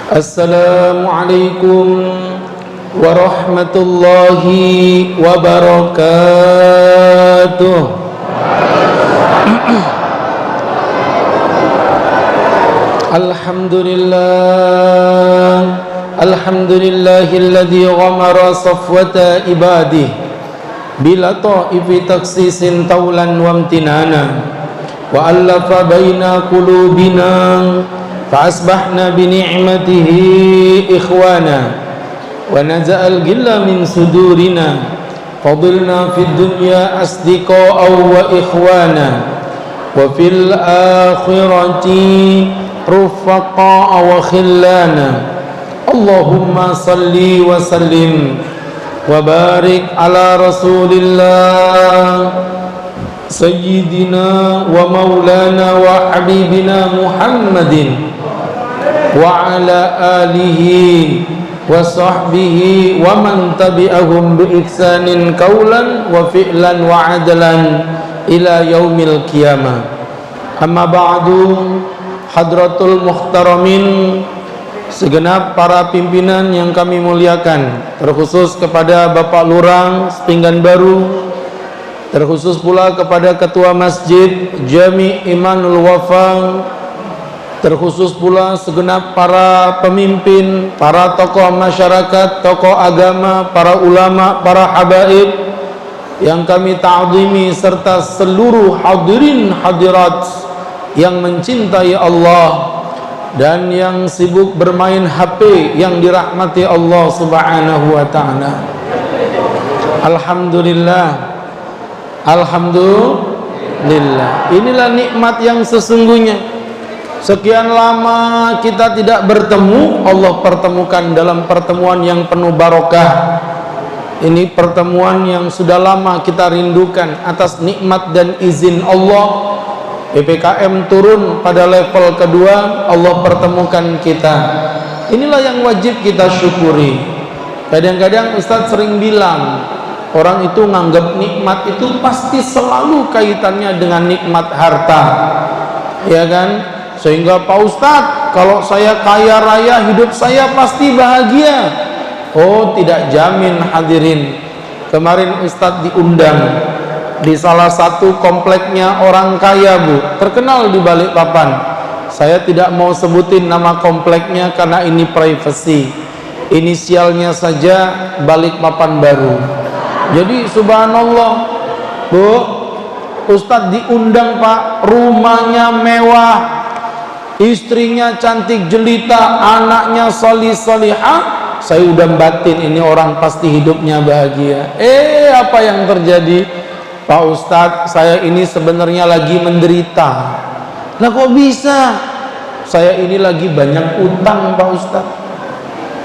Assalamualaikum warahmatullahi wabarakatuh. Alhamdulillahilladzi ghamara safwata ibadihi bila ta'ifi taksisin taulan wa amtinana wa allafa baina qulubina فأصبحنا بنعمته إخوانا ونزع الغل من صدورنا فضلنا في الدنيا أصدقاء وإخوانا وفي الآخرة رفقاء وخلانا اللهم صل وسلم وبارك على رسول الله سيدنا ومولانا وحبيبنا محمد وعلى آله وصحبه ومن تبعهم بإحسان قولا وفعلا وعدلا إلى يوم القيامة. أما بعد hadratul muhtaramin, segenap para pimpinan yang kami muliakan, terkhusus kepada Bapak Lurah Sepinggan Baru, terkhusus pula kepada Ketua Masjid Jami Imanul Wafa, terkhusus pula segenap para pemimpin, para tokoh masyarakat, tokoh agama, para ulama, para habaib yang kami ta'zimi, serta seluruh hadirin hadirat yang mencintai Allah dan yang sibuk bermain HP yang dirahmati Allah Subhanahu wa ta'ala. Alhamdulillah, alhamdulillah, inilah nikmat yang sesungguhnya. Sekian lama kita tidak bertemu, Allah pertemukan dalam pertemuan yang penuh barokah. Ini pertemuan yang sudah lama kita rindukan. Atas nikmat dan izin Allah, PPKM turun pada level kedua, Allah pertemukan kita. Inilah yang wajib kita syukuri. Kadang-kadang Ustadz sering bilang, orang itu nganggap nikmat itu pasti selalu kaitannya dengan nikmat harta, ya kan? Sehingga Pak Ustadz, kalau saya kaya raya, hidup saya pasti bahagia. Oh, tidak jamin hadirin. Kemarin Ustadz diundang di salah satu kompleknya orang kaya, Bu, terkenal di Balikpapan. Saya tidak mau sebutin nama kompleknya karena ini privasi. Inisialnya saja Balikpapan Baru. Jadi subhanallah, Bu, Ustadz diundang, Pak, rumahnya mewah, istrinya cantik jelita, anaknya solih-solihah. Saya udah batin, ini orang pasti hidupnya bahagia. Apa yang terjadi? Pak Ustadz, saya ini sebenarnya lagi menderita. Lah kok bisa? Saya ini lagi banyak utang, Pak Ustadz.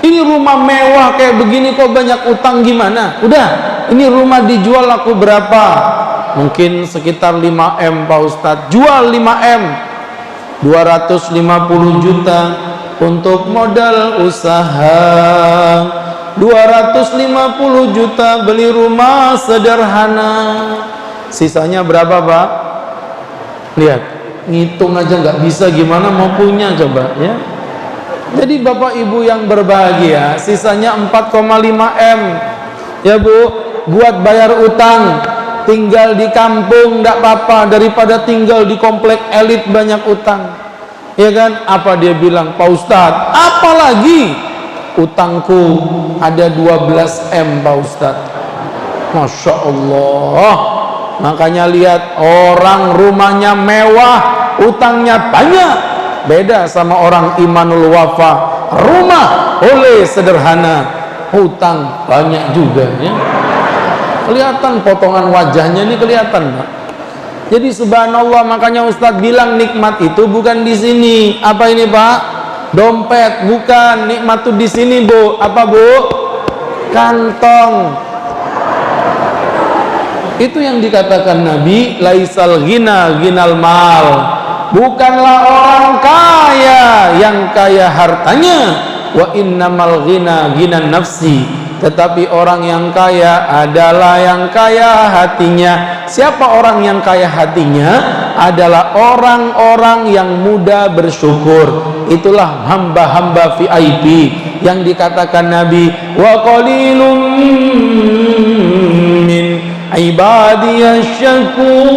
Ini rumah mewah kayak begini kok banyak utang, gimana? Udah, ini rumah dijual laku berapa? Mungkin sekitar 5M, Pak Ustadz. Jual 5M, 250 juta untuk modal usaha, 250 juta beli rumah sederhana. Sisanya berapa, Pak? Lihat, ngitung aja nggak bisa, gimana mau punya coba, ya? Jadi Bapak Ibu yang berbahagia, sisanya 4,5M, ya Bu, buat bayar utang. Tinggal di kampung tidak apa-apa daripada tinggal di komplek elit banyak utang, ya kan? Apa dia bilang, Pak Ustadz, apalagi utangku ada 12M, Pak Ustadz. Masya Allah. Makanya lihat, orang rumahnya mewah, utangnya banyak, beda sama orang Imanul Wafa, rumah oleh sederhana, hutang banyak juga, ya. Kelihatan potongan wajahnya ini, kelihatan, Pak. Jadi subhanallah, makanya Ustadz bilang nikmat itu bukan di sini. Apa ini, Pak? Dompet, bukan. Nikmat itu di sini, Bu. Apa, Bu? Kantong. Itu yang dikatakan Nabi, laisal ghina ghinal mal. Bukanlah orang kaya yang kaya hartanya, wa innamal ghina ghinan nafsi. Tetapi orang yang kaya adalah yang kaya hatinya. Siapa orang yang kaya hatinya? adalah orang-orang yang mudah bersyukur. Itulah hamba-hamba VIP yang dikatakan Nabi, wa qalilum min ibadiyasy syakur,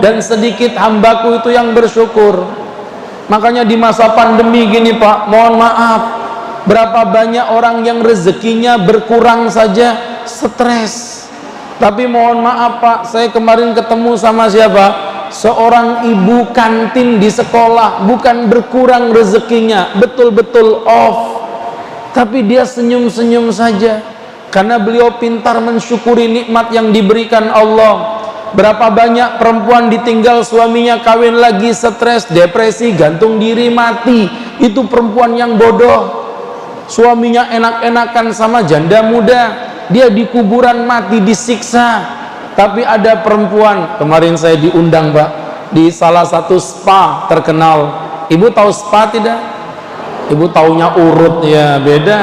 dan sedikit hambaku itu yang bersyukur. Makanya di masa pandemi gini Pak, mohon maaf, berapa banyak orang yang rezekinya berkurang saja stres. Tapi mohon maaf Pak, saya kemarin ketemu sama siapa? Seorang ibu kantin di sekolah, bukan berkurang rezekinya, betul-betul off, tapi dia senyum-senyum saja karena beliau pintar mensyukuri nikmat yang diberikan Allah. Berapa banyak perempuan ditinggal suaminya kawin lagi, stres, depresi, gantung diri, mati. Itu perempuan yang bodoh. Suaminya enak-enakan sama janda muda, dia di kuburan mati disiksa. Tapi ada perempuan, kemarin saya diundang Pak, di salah satu spa terkenal. Ibu tahu spa tidak? Ibu taunya urut, ya beda.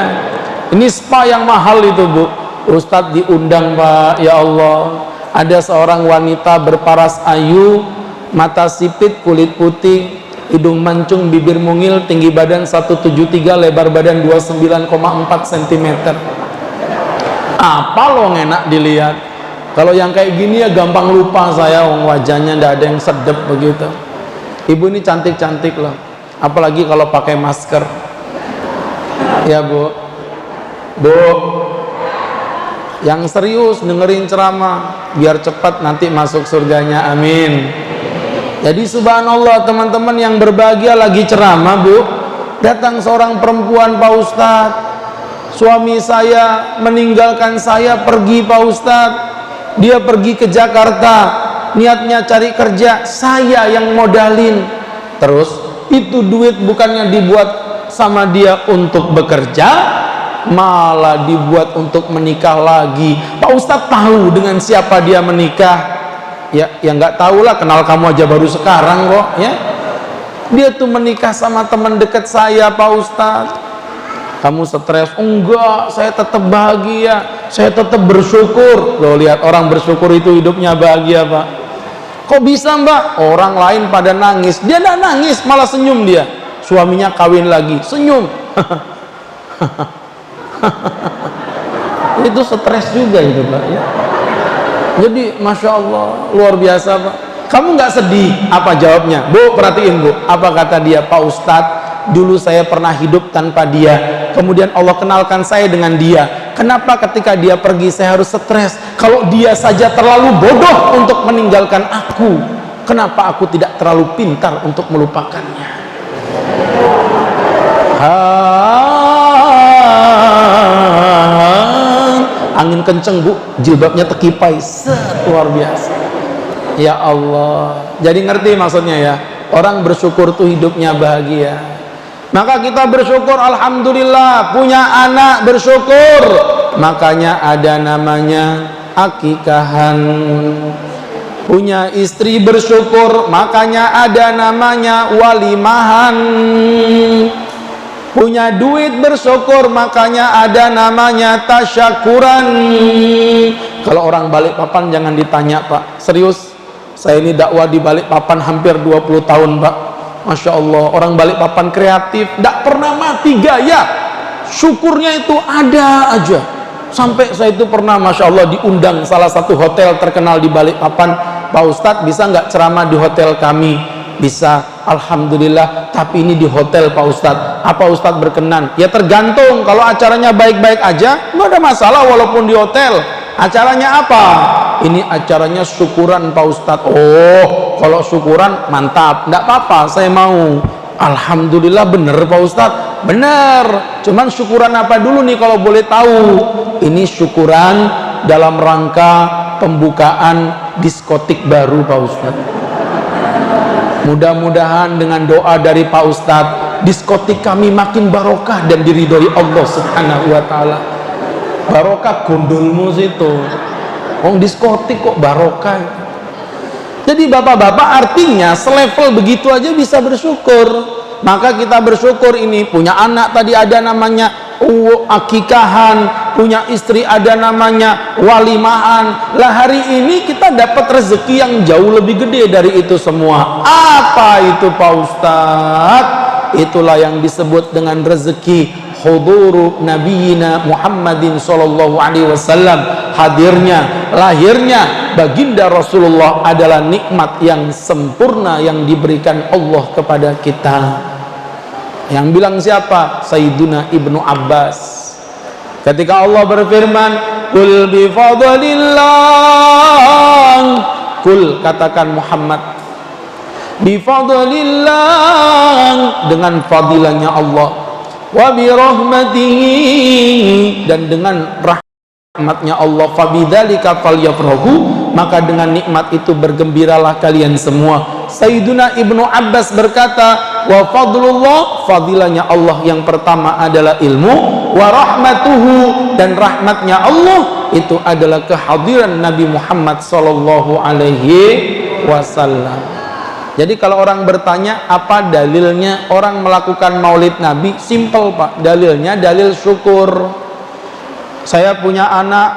Ini spa yang mahal itu Bu. Ustadz diundang Pak, ya Allah. Ada seorang wanita berparas ayu, mata sipit, kulit putih, hidung mancung, bibir mungil, tinggi badan 173, lebar badan 29,4 cm. Apa lo enak dilihat? Kalau yang kayak gini ya gampang lupa saya, wajahnya ndak ada yang sedep begitu. Ibu ini cantik-cantik loh, apalagi kalau pakai masker. Ya Bu, Bu, yang serius dengerin ceramah biar cepat nanti masuk surganya, amin. Jadi subhanallah teman-teman yang berbahagia, lagi ceramah Bu, datang seorang perempuan, Pak Ustadz, suami saya meninggalkan saya pergi Pak Ustadz, dia pergi ke Jakarta, niatnya cari kerja, saya yang modalin. Terus itu duit bukannya dibuat sama dia untuk bekerja, malah dibuat untuk menikah lagi. Pak Ustadz tahu dengan siapa dia menikah? Ya nggak tahu lah, kenal kamu aja baru sekarang kok ya. Dia tuh menikah sama teman dekat saya Pak Ustadz. Kamu stres? Enggak, saya tetap bahagia, saya tetap bersyukur. Loh, lihat orang bersyukur itu hidupnya bahagia Pak. Kok bisa Mbak? Orang lain pada nangis, dia nggak nangis, malah senyum dia. Suaminya kawin lagi, senyum. Itu stres juga itu Pak ya. Jadi Masya Allah, luar biasa Pak. Kamu nggak sedih? Apa jawabnya? Bu, perhatiin Bu, apa kata dia? Pak Ustadz, dulu saya pernah hidup tanpa dia, kemudian Allah kenalkan saya dengan dia. Kenapa ketika dia pergi saya harus stres? Kalau dia saja terlalu bodoh untuk meninggalkan aku, kenapa aku tidak terlalu pintar untuk melupakannya? Angin kenceng Bu, jilbabnya terkipai, luar biasa. Ya Allah, jadi ngerti maksudnya ya, orang bersyukur tuh hidupnya bahagia. Maka kita bersyukur, alhamdulillah punya anak, bersyukur. Makanya ada namanya akikahan. Punya istri, bersyukur, makanya ada namanya walimahan. Punya duit, bersyukur, makanya ada namanya tasyakuran. Kalau orang Balikpapan jangan ditanya Pak, serius, saya ini dakwah di Balikpapan hampir 20 tahun Pak. Masya Allah, orang Balikpapan kreatif, tidak pernah mati gaya, syukurnya itu ada aja. Sampai saya itu pernah Masya Allah diundang salah satu hotel terkenal di Balikpapan, Pak Ustadz bisa nggak ceramah di hotel kami? Bisa, alhamdulillah. Tapi ini di hotel Pak Ustadz, apa Ustadz berkenan? Ya tergantung, kalau acaranya baik-baik aja nggak ada masalah walaupun di hotel. Acaranya apa? Ini acaranya syukuran Pak Ustadz. Oh, kalau syukuran mantap, enggak apa-apa, saya mau. Alhamdulillah, bener Pak Ustadz, bener. Cuman syukuran apa dulu nih kalau boleh tahu? Ini syukuran dalam rangka pembukaan diskotik baru Pak Ustadz. Mudah-mudahan dengan doa dari Pak Ustadz, diskotik kami makin barokah dan diridhoi Allah Subhanahu wa Ta'ala. Barokah gundulmu situ. Diskotik kok barokah. Jadi bapak-bapak, artinya selevel begitu aja bisa bersyukur. Maka kita bersyukur ini punya anak tadi ada namanya akikahan, punya istri ada namanya walimahan. Lah hari ini kita dapat rezeki yang jauh lebih gede dari itu semua. Apa itu Pak Ustadz? Itulah yang disebut dengan rezeki huduru nabiyina Muhammadin sallallahu alaihi wasallam. Hadirnya, lahirnya baginda Rasulullah adalah nikmat yang sempurna yang diberikan Allah kepada kita. Yang bilang siapa? Sayyiduna Ibnu Abbas. Ketika Allah berfirman, "Qul bi fadlillah." Qul, katakan Muhammad, bi fadlillah, dengan fadilahnya Allah, wa bi rahmatihi, dan dengan rahmatnya Allah, fabidzalika falyafrahu, maka dengan nikmat itu bergembiralah kalian semua. Sayyiduna Ibnu Abbas berkata, wa fadlullah, fadilahnya Allah yang pertama adalah ilmu, wa rahmatuhu, dan rahmatnya Allah itu adalah kehadiran Nabi Muhammad sallallahu alaihi wasallam. Jadi kalau orang bertanya apa dalilnya orang melakukan maulid Nabi, simple Pak, dalilnya dalil syukur. Saya punya anak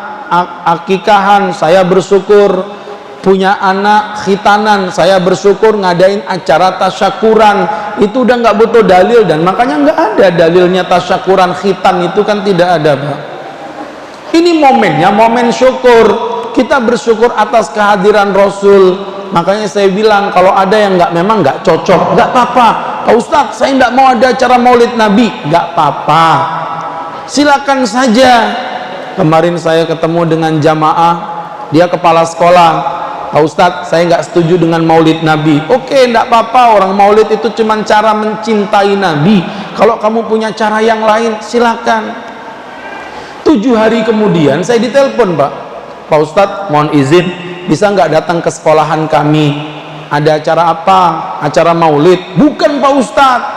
akikahan, saya bersyukur. Punya anak khitanan, saya bersyukur. Ngadain acara tasyakuran, itu udah nggak butuh dalil, dan makanya nggak ada dalilnya tasyakuran khitan itu kan tidak ada Pak. Ini momennya momen syukur, kita bersyukur atas kehadiran Rasul. Makanya saya bilang kalau ada yang memang nggak cocok, nggak apa-apa. Pak Ustadz, saya nggak mau ada acara maulid Nabi, nggak apa-apa, silakan saja. Kemarin saya ketemu dengan jamaah, dia kepala sekolah. Pak Ustadz, saya nggak setuju dengan maulid Nabi. Oke, nggak apa-apa, orang maulid itu cuma cara mencintai Nabi. Kalau kamu punya cara yang lain, silakan. 7 hari kemudian saya ditelepon Pak Ustadz, mohon izin, bisa nggak datang ke sekolahan kami? Ada acara apa? Acara maulid? Bukan Pak Ustadz.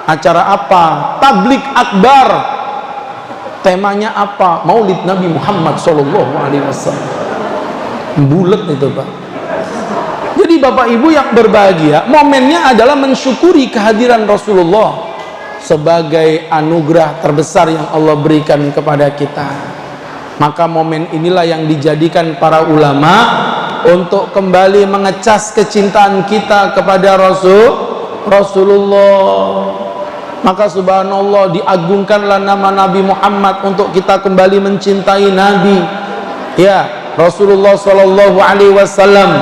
Acara apa? Tablik akbar. Temanya apa? Maulid Nabi Muhammad sallallahu alaihi wasallam. Bulet itu Pak. Jadi Bapak Ibu yang berbahagia, momennya adalah mensyukuri kehadiran Rasulullah sebagai anugerah terbesar yang Allah berikan kepada kita. Maka momen inilah yang dijadikan para ulama untuk kembali mengecas kecintaan kita kepada Rasulullah. Maka subhanallah, diagungkanlah nama Nabi Muhammad untuk kita kembali mencintai Nabi. Ya, Rasulullah sallallahu alaihi wasallam,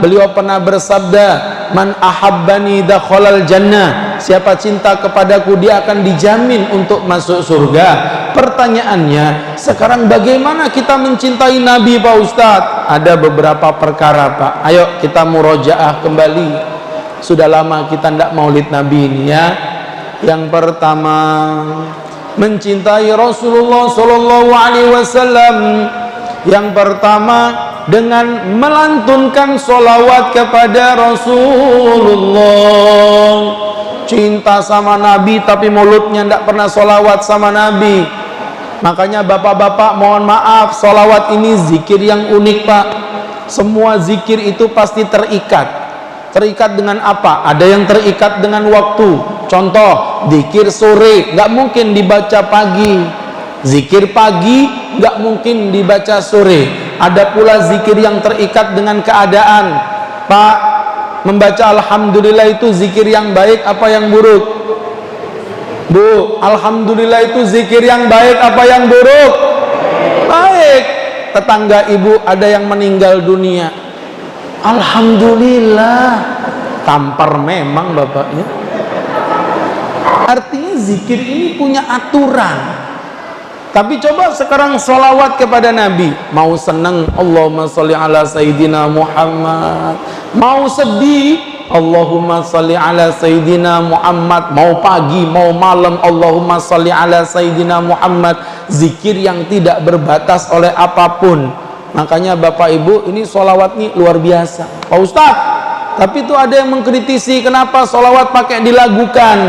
beliau pernah bersabda, man ahabbani dakhalal jannah, siapa cinta kepadaku dia akan dijamin untuk masuk surga. Pertanyaannya, sekarang bagaimana kita mencintai Nabi Pak Ustadz? Ada beberapa perkara Pak, ayo kita murojaah kembali. Sudah lama kita tidak maulid Nabi ini ya. Yang pertama, mencintai Rasulullah sallallahu alaihi wasallam. Yang pertama, dengan melantunkan sholawat kepada Rasulullah. Cinta sama Nabi tapi mulutnya tidak pernah sholawat sama Nabi. Makanya bapak-bapak mohon maaf, sholawat ini zikir yang unik Pak. Semua zikir itu pasti terikat. Terikat dengan apa? Ada yang terikat dengan waktu. Contoh, zikir sore nggak mungkin dibaca pagi. Zikir pagi nggak mungkin dibaca sore. Ada pula zikir yang terikat dengan keadaan. Pak, membaca alhamdulillah itu zikir yang baik apa yang buruk? Bu, alhamdulillah itu zikir yang baik apa yang buruk? Baik. Tetangga ibu ada yang meninggal dunia, alhamdulillah. Tampar memang bapaknya. Artinya zikir ini punya aturan. Tapi coba sekarang sholawat kepada Nabi. Mau senang, Allahumma sholli ala Sayyidina Muhammad. Mau sedih, Allahumma sholli ala Sayyidina Muhammad. Mau pagi, mau malam, Allahumma sholli ala Sayyidina Muhammad. Zikir yang tidak berbatas oleh apapun. Makanya Bapak Ibu, ini sholawat ini luar biasa. Pak Ustadz, tapi itu ada yang mengkritisi, kenapa sholawat pakai dilagukan?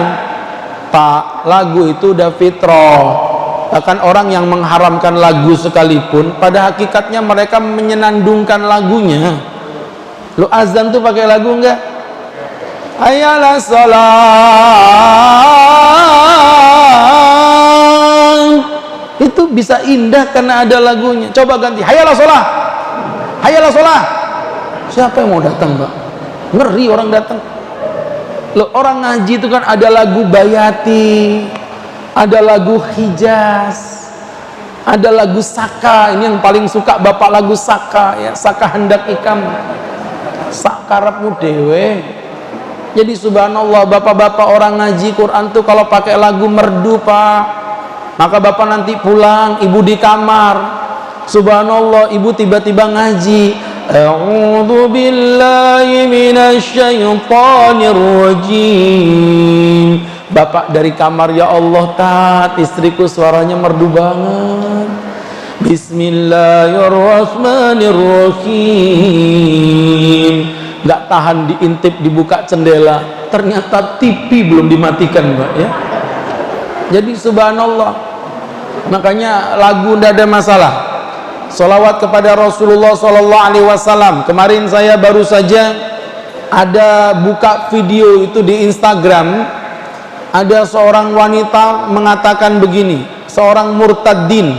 Pak, lagu itu udah fitrah. Bahkan orang yang mengharamkan lagu sekalipun, pada hakikatnya mereka menyenandungkan lagunya. Lu azan tuh pakai lagu enggak? Ayalah salat. Itu bisa indah karena ada lagunya. Coba ganti, hayalah sholah, hayalah sholah. Siapa yang mau datang, Pak? Ngeri orang datang. Loh, orang ngaji itu kan ada lagu Bayati, ada lagu Hijaz, ada lagu Saka. Ini yang paling suka Bapak, lagu Saka ya, Saka hendak ikam sakarepmu dewe. Jadi subhanallah, bapak-bapak orang ngaji Quran tuh kalau pakai lagu merdu, Pak, maka bapak nanti pulang, ibu di kamar, subhanallah, ibu tiba-tiba ngaji, a'udzu billahi minasyaitonir rajim. Bapak dari kamar, ya Allah Tat, istriku suaranya merdu banget, bismillahirrahmanirrahim. Nggak tahan diintip, dibuka jendela, ternyata TV belum dimatikan, Mbak ya. Jadi subhanallah, makanya lagu tidak ada masalah. Sholawat kepada Rasulullah SAW. Kemarin saya baru saja ada buka video itu di Instagram, ada seorang wanita mengatakan begini, seorang murtadin.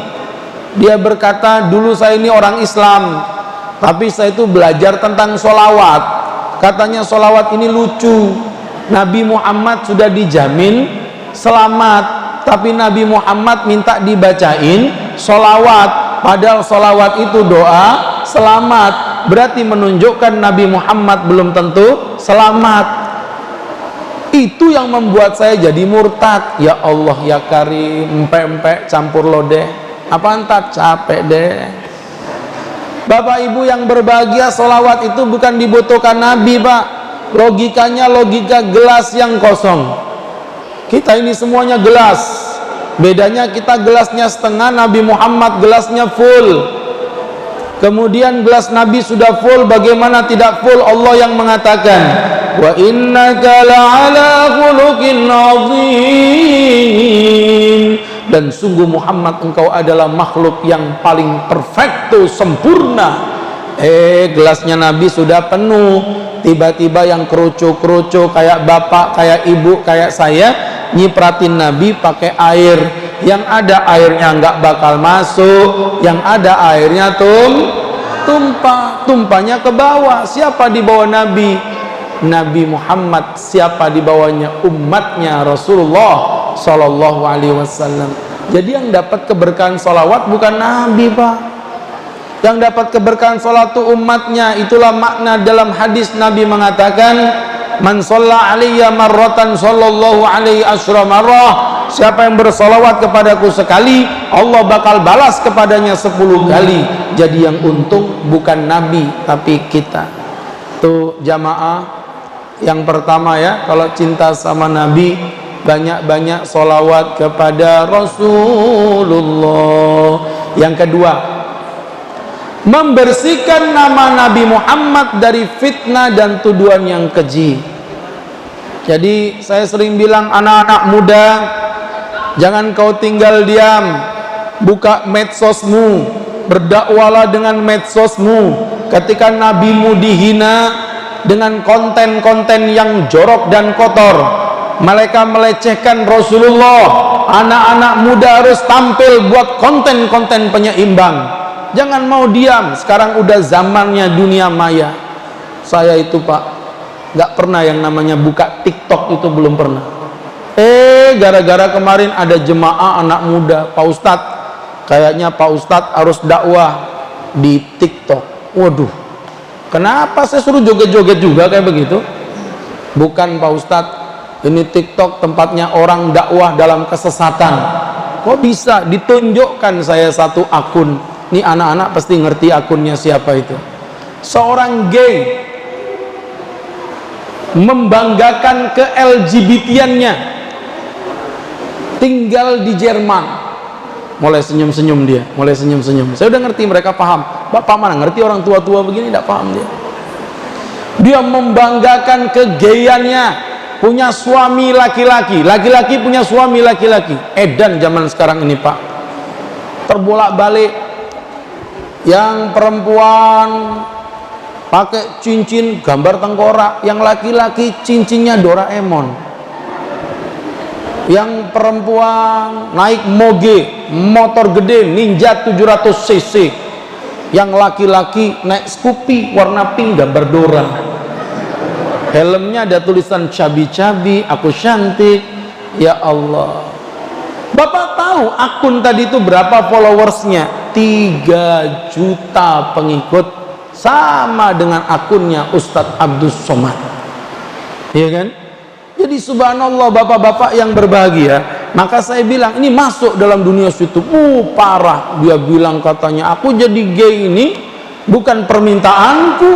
Dia berkata, dulu saya ini orang Islam, tapi saya itu belajar tentang sholawat. Katanya sholawat ini lucu. Nabi Muhammad sudah dijamin selamat, tapi Nabi Muhammad minta dibacain sholawat. Padahal sholawat itu doa selamat. Berarti menunjukkan Nabi Muhammad belum tentu selamat. Itu yang membuat saya jadi murtad. Ya Allah ya Karim, empek-empek campur lodeh. Apaan tak capek deh. Bapak Ibu yang berbahagia, sholawat itu bukan dibutuhkan Nabi, Pak. Logikanya logika gelas yang kosong. Kita ini semuanya gelas. Bedanya kita gelasnya setengah, Nabi Muhammad gelasnya full. Kemudian gelas Nabi sudah full, bagaimana tidak full? Allah yang mengatakan, wa innaka la'ala khuluqin azim. Dan sungguh Muhammad, engkau adalah makhluk yang paling perfecto, sempurna. Gelasnya Nabi sudah penuh, tiba-tiba yang kerucu-kerucu kayak bapak, kayak ibu, kayak saya nyipratin Nabi pakai air. Yang ada airnya nggak bakal masuk, yang ada airnya tumpah, tumpahnya ke bawah. Siapa di bawah Nabi? Nabi Muhammad. Siapa di bawahnya? Umatnya Rasulullah Sallallahu Alaihi Wasallam. Jadi yang dapat keberkahan sholawat bukan Nabi, Pak. Yang dapat keberkahan sholat itu umatnya. Itulah makna dalam hadis Nabi mengatakan, man sholla alaiya marratan sallallahu alaihi asyra marrah. Siapa yang bersolawat kepadaku sekali, Allah bakal balas kepadanya 10 kali. Jadi yang untung bukan Nabi, tapi kita. Tuh jamaah, yang pertama ya, kalau cinta sama Nabi, banyak-banyak solawat kepada Rasulullah. Yang kedua, membersihkan nama Nabi Muhammad dari fitnah dan tuduhan yang keji. Jadi saya sering bilang, anak-anak muda, jangan kau tinggal diam, buka medsosmu, berdakwalah dengan medsosmu. Ketika nabimu dihina dengan konten-konten yang jorok dan kotor, mereka melecehkan Rasulullah, anak-anak muda harus tampil buat konten-konten penyeimbang. Jangan mau diam. Sekarang udah zamannya dunia maya. Saya itu, Pak, nggak pernah yang namanya buka TikTok, itu belum pernah. Gara-gara kemarin ada jemaah anak muda, Pak Ustadz, kayaknya Pak Ustadz harus dakwah di TikTok. Waduh, kenapa saya suruh joget-joget juga kayak begitu? Bukan Pak Ustadz, ini TikTok tempatnya orang dakwah dalam kesesatan. Kok bisa? Ditunjukkan saya satu akun. Ini anak-anak pasti ngerti akunnya siapa itu. Seorang gay membanggakan ke LGBT-annya, tinggal di Jerman. Mulai senyum-senyum dia, mulai senyum-senyum. Saya udah ngerti mereka paham. Bapak mana ngerti orang tua-tua begini, tidak paham dia. Dia membanggakan kegayannya, punya suami laki-laki, laki-laki punya suami laki-laki. Edan zaman sekarang ini, Pak, terbolak-balik. Yang perempuan pakai cincin gambar tengkorak, yang laki-laki cincinnya Doraemon. Yang perempuan naik moge, motor gede Ninja 700 cc. Yang laki-laki naik Scoopy warna pink gambar Dora. Helmnya ada tulisan cabi-cabi, aku cantik. Ya Allah. Bapak tahu akun tadi itu berapa followersnya? 3 juta pengikut, sama dengan akunnya Ustadz Abdus Somad. Iya kan? Jadi subhanallah bapak-bapak yang berbahagia. Maka saya bilang ini masuk dalam dunia YouTube. Parah. Dia bilang katanya aku jadi gay ini bukan permintaanku,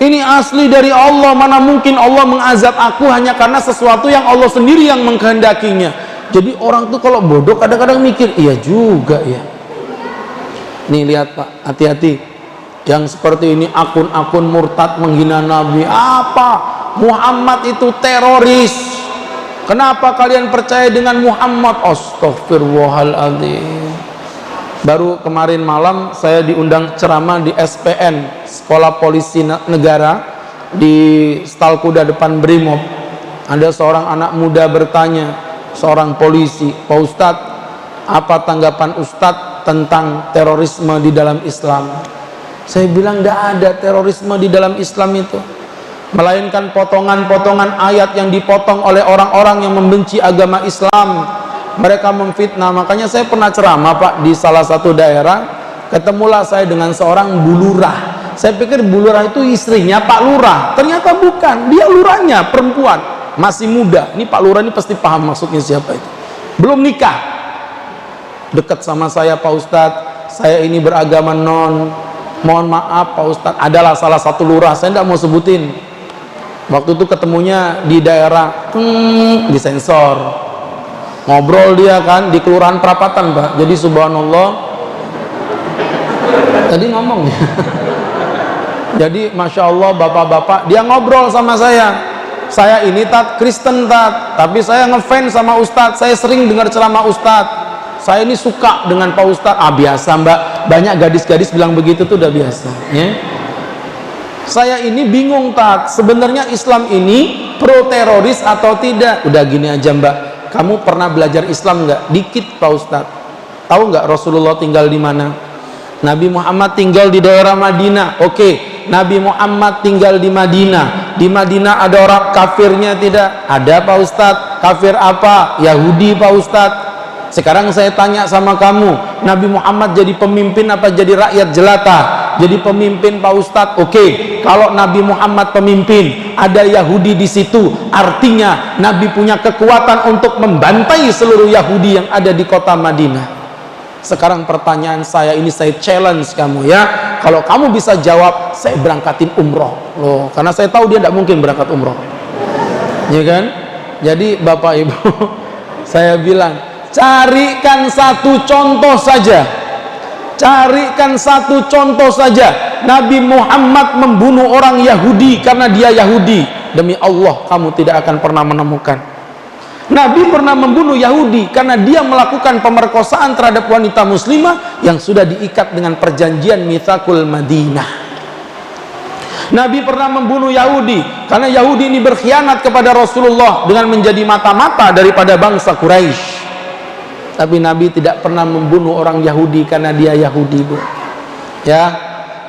ini asli dari Allah. Mana mungkin Allah mengazab aku hanya karena sesuatu yang Allah sendiri yang mengkehendakinya. Jadi orang tuh kalau bodoh kadang-kadang mikir, iya juga ya. Nih lihat Pak, hati-hati. Yang seperti ini akun-akun murtad menghina Nabi. Apa? Muhammad itu teroris. Kenapa kalian percaya dengan Muhammad? Astaghfirullahaladzim. Baru kemarin malam saya diundang ceramah di SPN, Sekolah Polisi Negara, di stal kuda depan Brimob. Ada seorang anak muda bertanya, seorang polisi, Pak Ustadz, apa tanggapan Ustadz tentang terorisme di dalam Islam? Saya bilang tidak ada terorisme di dalam Islam itu, melainkan potongan-potongan ayat yang dipotong oleh orang-orang yang membenci agama Islam. Mereka memfitnah. Makanya saya pernah ceramah Pak di salah satu daerah, ketemulah saya dengan seorang Bu Lurah. Saya pikir Bu Lurah itu istrinya Pak Lurah, ternyata bukan, dia lurahnya, perempuan, masih muda. Ini Pak Lurah ini pasti paham maksudnya siapa itu. Belum nikah, dekat sama saya, Pak Ustadz, saya ini beragama non, mohon maaf Pak Ustadz. Adalah salah satu lurah, saya tidak mau sebutin. Waktu itu ketemunya di daerah disensor, ngobrol dia kan di Kelurahan Prapatan Pak. Jadi subhanallah, tadi ngomong ya. Jadi masya Allah bapak-bapak, dia ngobrol sama saya. Saya ini Kristen tapi saya ngefans sama Ustadz. Saya sering dengar ceramah Ustadz. Saya ini suka dengan Pak Ustadz. Biasa Mbak, banyak gadis-gadis bilang begitu tuh udah biasa ya. Saya ini bingung sebenarnya Islam ini pro teroris atau tidak. Udah gini aja Mbak, kamu pernah belajar Islam nggak? Dikit Pak Ustadz. Tahu nggak Rasulullah tinggal di mana? Nabi Muhammad tinggal di daerah Madinah. Oke, Nabi Muhammad tinggal di Madinah. Di Madinah ada orang kafirnya tidak? Ada Pak Ustadz. Kafir apa? Yahudi Pak Ustadz. Sekarang saya tanya sama kamu, Nabi Muhammad jadi pemimpin apa jadi rakyat jelata? Jadi pemimpin Pak Ustadz. Oke, kalau Nabi Muhammad pemimpin, ada Yahudi di situ, artinya Nabi punya kekuatan untuk membantai seluruh Yahudi yang ada di kota Madinah. Sekarang pertanyaan saya ini, saya challenge kamu ya. Kalau kamu bisa jawab, saya berangkatin umroh loh, karena saya tahu dia tidak mungkin berangkat umroh, ya kan? Jadi Bapak Ibu, saya bilang, carikan satu contoh saja. Carikan satu contoh saja. Nabi Muhammad membunuh orang Yahudi karena dia Yahudi. Demi Allah, kamu tidak akan pernah menemukan. Nabi pernah membunuh Yahudi karena dia melakukan pemerkosaan terhadap wanita muslimah yang sudah diikat dengan perjanjian Mitsaqul Madinah. Nabi pernah membunuh Yahudi karena Yahudi ini berkhianat kepada Rasulullah dengan menjadi mata-mata daripada bangsa Quraisy. Tapi Nabi tidak pernah membunuh orang Yahudi karena dia Yahudi, Bu. Ya,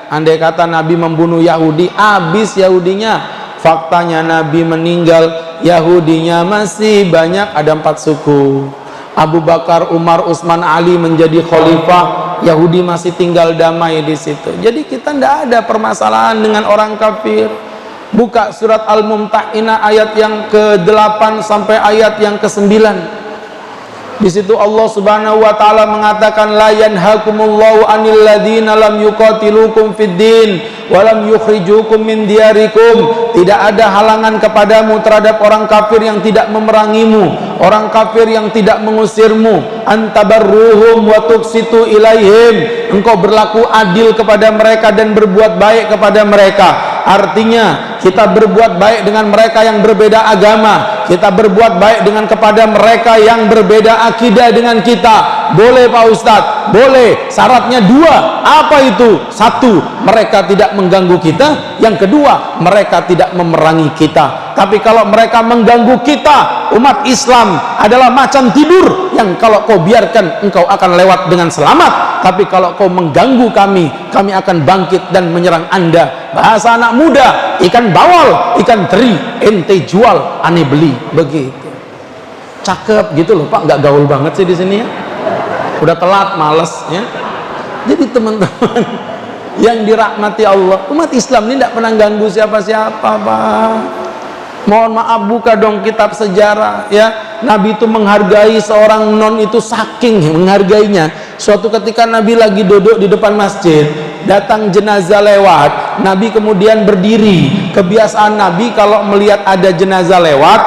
andai kata Nabi membunuh Yahudi, habis Yahudinya. Faktanya Nabi meninggal, Yahudinya masih banyak, ada 4 suku. Abu Bakar, Umar, Utsman, Ali menjadi khalifah, Yahudi masih tinggal damai di situ. Jadi kita tidak ada permasalahan dengan orang kafir. Buka surat Al-Mumtahinah ayat yang ke-8 sampai ayat yang ke-9. Di situ Allah Subhanahu wa taala mengatakan, la yanhakumullahu 'anil ladzina lam yuqatilukum fid din wa lam yukhrijukum min diyarikum. Tidak ada halangan kepadamu terhadap orang kafir yang tidak memerangimu, orang kafir yang tidak mengusirmu. Antabarruhum wa tuqsitu ilaihim. Engkau berlaku adil kepada mereka dan berbuat baik kepada mereka. Artinya kita berbuat baik dengan mereka yang berbeda agama, kita berbuat baik dengan kepada mereka yang berbeda akidah dengan kita. Boleh Pak Ustadz? Boleh. Syaratnya 2. Apa itu? 1, mereka tidak mengganggu kita. Yang kedua, mereka tidak memerangi kita. Tapi kalau mereka mengganggu kita, umat Islam adalah macan tidur yang kalau kau biarkan engkau akan lewat dengan selamat, tapi kalau kau mengganggu kami, kami akan bangkit dan menyerang anda. Bahasa anak muda, ikan bawal, ikan teri, ente jual, aneh beli. Begitu. Cakep gitu loh Pak, nggak gaul banget sih di sini ya. Udah telat, males ya. Jadi teman-teman yang dirahmati Allah, umat Islam ini tidak pernah ganggu siapa-siapa Pak. Mohon maaf, buka dong kitab sejarah ya. Nabi itu menghargai seorang non itu, saking menghargainya. Suatu ketika Nabi lagi duduk di depan masjid, datang jenazah lewat, Nabi kemudian berdiri. Kebiasaan Nabi kalau melihat ada jenazah lewat,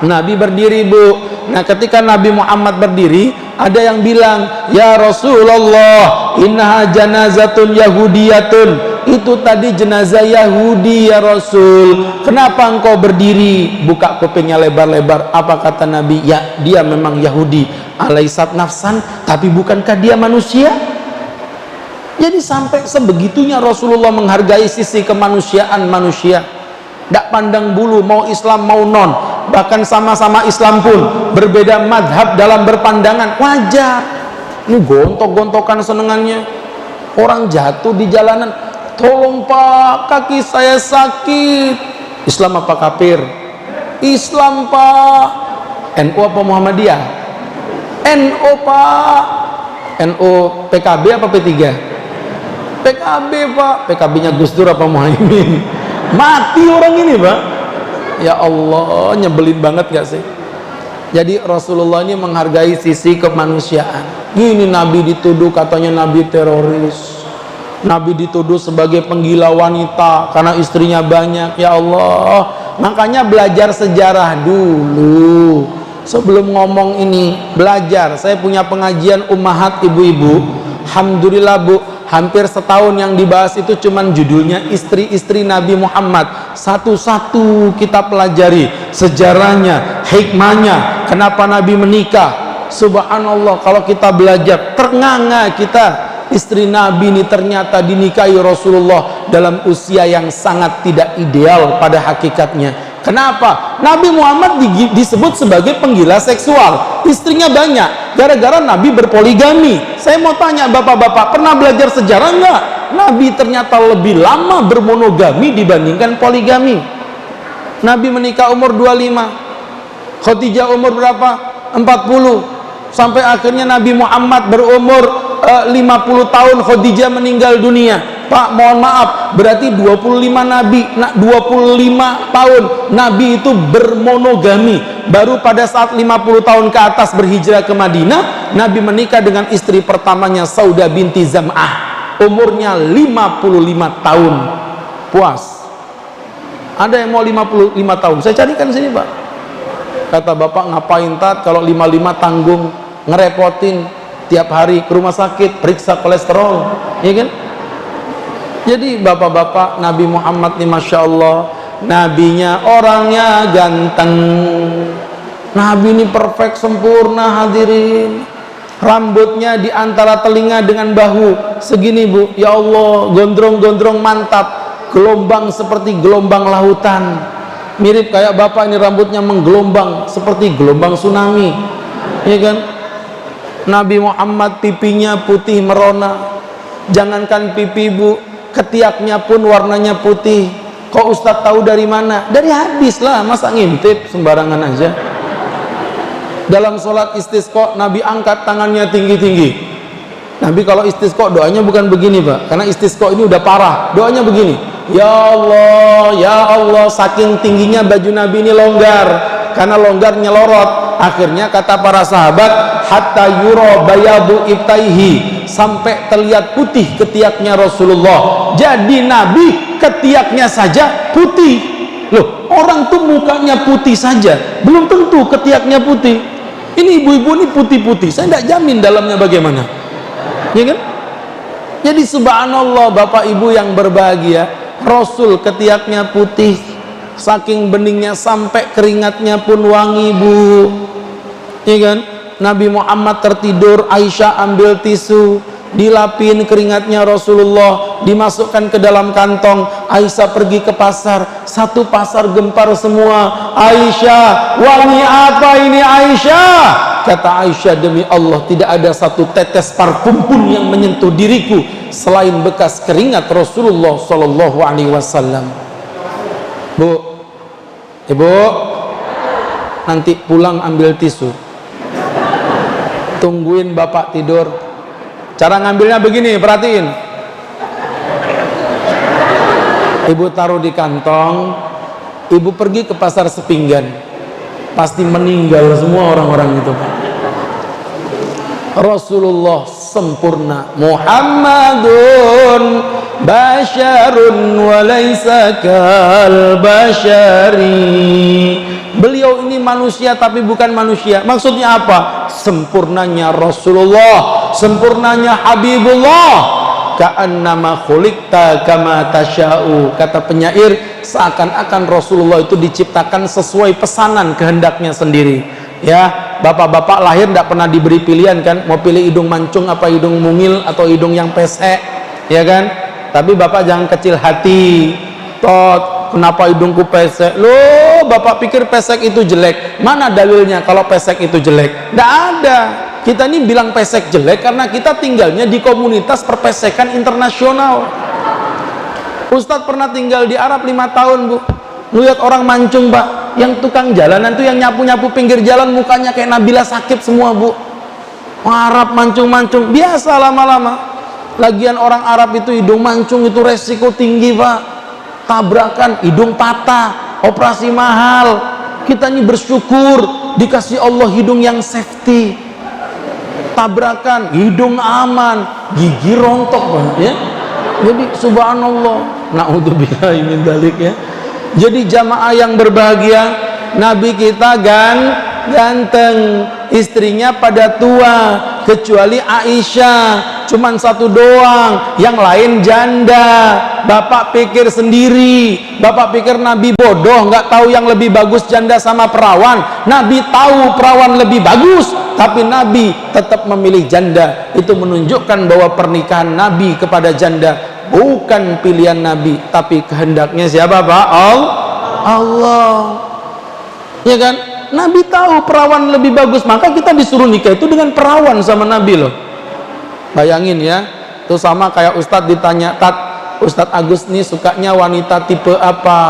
Nabi berdiri Bu. Nah ketika Nabi Muhammad berdiri, ada yang bilang, ya Rasulullah, innaha janazatun yahudiyatun. Itu tadi jenazah Yahudi ya Rasul. Kenapa engkau berdiri? Buka kupingnya lebar-lebar. Apa kata Nabi? Ya, dia memang Yahudi. Alaisat nafsan, tapi bukankah dia manusia? Jadi sampai sebegitunya Rasulullah menghargai sisi kemanusiaan manusia. Tidak pandang bulu, mau Islam mau non. Bahkan sama-sama Islam pun berbeda madhab dalam berpandangan, wajar. Ini gontok-gontokan senengannya. Orang jatuh di jalanan, tolong Pak, kaki saya sakit. Islam apa kafir? Islam Pak. NU apa Muhammadiyah? NU Pak. NU PKB apa P3? PKB Pak. PKB-nya Gus Dur apa Muhaimin? Mati orang ini Pak. Ya Allah, nyebelin banget gak sih? Jadi Rasulullah ini menghargai sisi kemanusiaan. Gini Nabi dituduh katanya Nabi teroris, Nabi dituduh sebagai penggila wanita karena istrinya banyak. Ya Allah, makanya belajar sejarah dulu sebelum ngomong ini. Belajar. Saya punya pengajian ummahat ibu-ibu. Alhamdulillah Bu, hampir setahun yang dibahas itu cuman judulnya istri-istri Nabi Muhammad. Satu-satu kita pelajari sejarahnya, hikmahnya, kenapa Nabi menikah. Subhanallah, kalau kita belajar ternganga kita. Istri Nabi ini ternyata dinikahi Rasulullah dalam usia yang sangat tidak ideal pada hakikatnya. Kenapa? Nabi Muhammad disebut sebagai penggila seksual. Istrinya banyak gara-gara Nabi berpoligami. Saya mau tanya bapak-bapak, pernah belajar sejarah enggak? Nabi ternyata lebih lama bermonogami dibandingkan poligami. Nabi menikah umur 25, Khadijah umur berapa? 40. Sampai akhirnya Nabi Muhammad berumur 50 tahun, Khadijah meninggal dunia. Pak, mohon maaf, berarti 25 Nabi, 25 tahun Nabi itu bermonogami. Baru pada saat 50 tahun ke atas berhijrah ke Madinah, Nabi menikah dengan istri pertamanya Saudah binti Zam'ah. Umurnya 55 tahun. Puas? Ada yang mau 55 tahun? Saya carikan sini Pak. Kata bapak, ngapain Tat kalau 55 tanggung, ngerepotin tiap hari ke rumah sakit, periksa kolesterol, ya kan? Jadi bapak-bapak, Nabi Muhammad ini Masya Allah, nabinya orangnya ganteng, Nabi ini perfect, sempurna hadirin. Rambutnya di antara telinga dengan bahu segini Bu, ya Allah, gondrong-gondrong mantap, gelombang seperti gelombang lautan. Mirip kayak bapak ini, rambutnya menggelombang seperti gelombang tsunami, ya kan? Nabi Muhammad pipinya putih merona. Jangankan pipi Bu, ketiaknya pun warnanya putih. Kok Ustadz tahu dari mana? Dari hadis lah, masa ngintip sembarangan aja. Dalam sholat istisqa, Nabi angkat tangannya tinggi-tinggi. Nabi kalau istisqa doanya bukan begini Pak, karena istisqa ini udah parah. Doanya begini, ya Allah, ya Allah. Saking tingginya baju Nabi ini longgar, karena longgar nyelorot. Akhirnya kata para sahabat, hatta yura bayadu ibtaihi, sampai terlihat putih ketiaknya Rasulullah. Jadi Nabi ketiaknya saja putih. Loh, orang tuh mukanya putih saja, belum tentu ketiaknya putih. Ini ibu-ibu ini putih-putih, saya tidak jamin dalamnya bagaimana, ya kan? Jadi subhanallah Bapak Ibu yang berbahagia, Rasul ketiaknya putih, saking beningnya sampai keringatnya pun wangi Bu, ya kan? Nabi Muhammad tertidur, Aisyah ambil tisu, dilapin keringatnya Rasulullah, dimasukkan ke dalam kantong. Aisyah pergi ke pasar, satu pasar gempar semua. Aisyah, wangi apa ini Aisyah? Kata Aisyah, demi Allah tidak ada satu tetes parfum pun yang menyentuh diriku selain bekas keringat Rasulullah Sallallahu Alaihi Wasallam. Bu, ibu, nanti pulang ambil tisu, tungguin bapak tidur. Cara ngambilnya begini, perhatiin. Ibu taruh di kantong, ibu pergi ke pasar Sepinggan, pasti meninggal semua orang-orang itu, Pak. Rasulullah sempurna. Muhammadun basyarun wa laisa kal basyari. Beliau ini manusia tapi bukan manusia. Maksudnya apa? Sempurnanya Rasulullah, sempurnanya Habibullah. Ka'annama khuliqta kama tasya'u. Kata penyair, seakan-akan Rasulullah itu diciptakan sesuai pesanan kehendaknya sendiri. Ya, bapak-bapak lahir tidak pernah diberi pilihan kan, mau pilih hidung mancung apa hidung mungil atau hidung yang pesek, ya kan? Tapi bapak jangan kecil hati. Tot, kenapa hidungku pesek? Loh, bapak pikir pesek itu jelek? Mana dalilnya kalau pesek itu jelek? Tidak ada. Kita ini bilang pesek jelek karena kita tinggalnya di komunitas perpesekan internasional. Ustadz pernah tinggal di Arab 5 tahun, Bu. Lihat orang mancung, Pak, yang tukang jalanan tuh yang nyapu-nyapu pinggir jalan mukanya kayak Nabila Sakib semua, Bu. Arab mancung-mancung biasa, lama-lama. Lagian orang Arab itu hidung mancung itu resiko tinggi, Pak. Tabrakan, hidung patah, operasi mahal. Kita ini bersyukur dikasih Allah hidung yang safety. Tabrakan, hidung aman, gigi rontok, Pak, ya. Jadi subhanallah, naudzubillahi min dzalik, ya. Jadi jamaah yang berbahagia, Nabi kita ganteng, istrinya pada tua, kecuali Aisyah cuman satu doang, yang lain janda. Bapak pikir sendiri, bapak pikir Nabi bodoh nggak tahu yang lebih bagus janda sama perawan? Nabi tahu perawan lebih bagus, tapi Nabi tetap memilih janda. Itu menunjukkan bahwa pernikahan Nabi kepada janda bukan pilihan Nabi, tapi kehendaknya siapa, Pak? Allah. Ya kan? Nabi tahu perawan lebih bagus, maka kita disuruh nikah itu dengan perawan sama Nabi loh. Bayangin ya, itu sama kayak Ustadz ditanya, Ustadz Agus nih sukanya wanita tipe apa?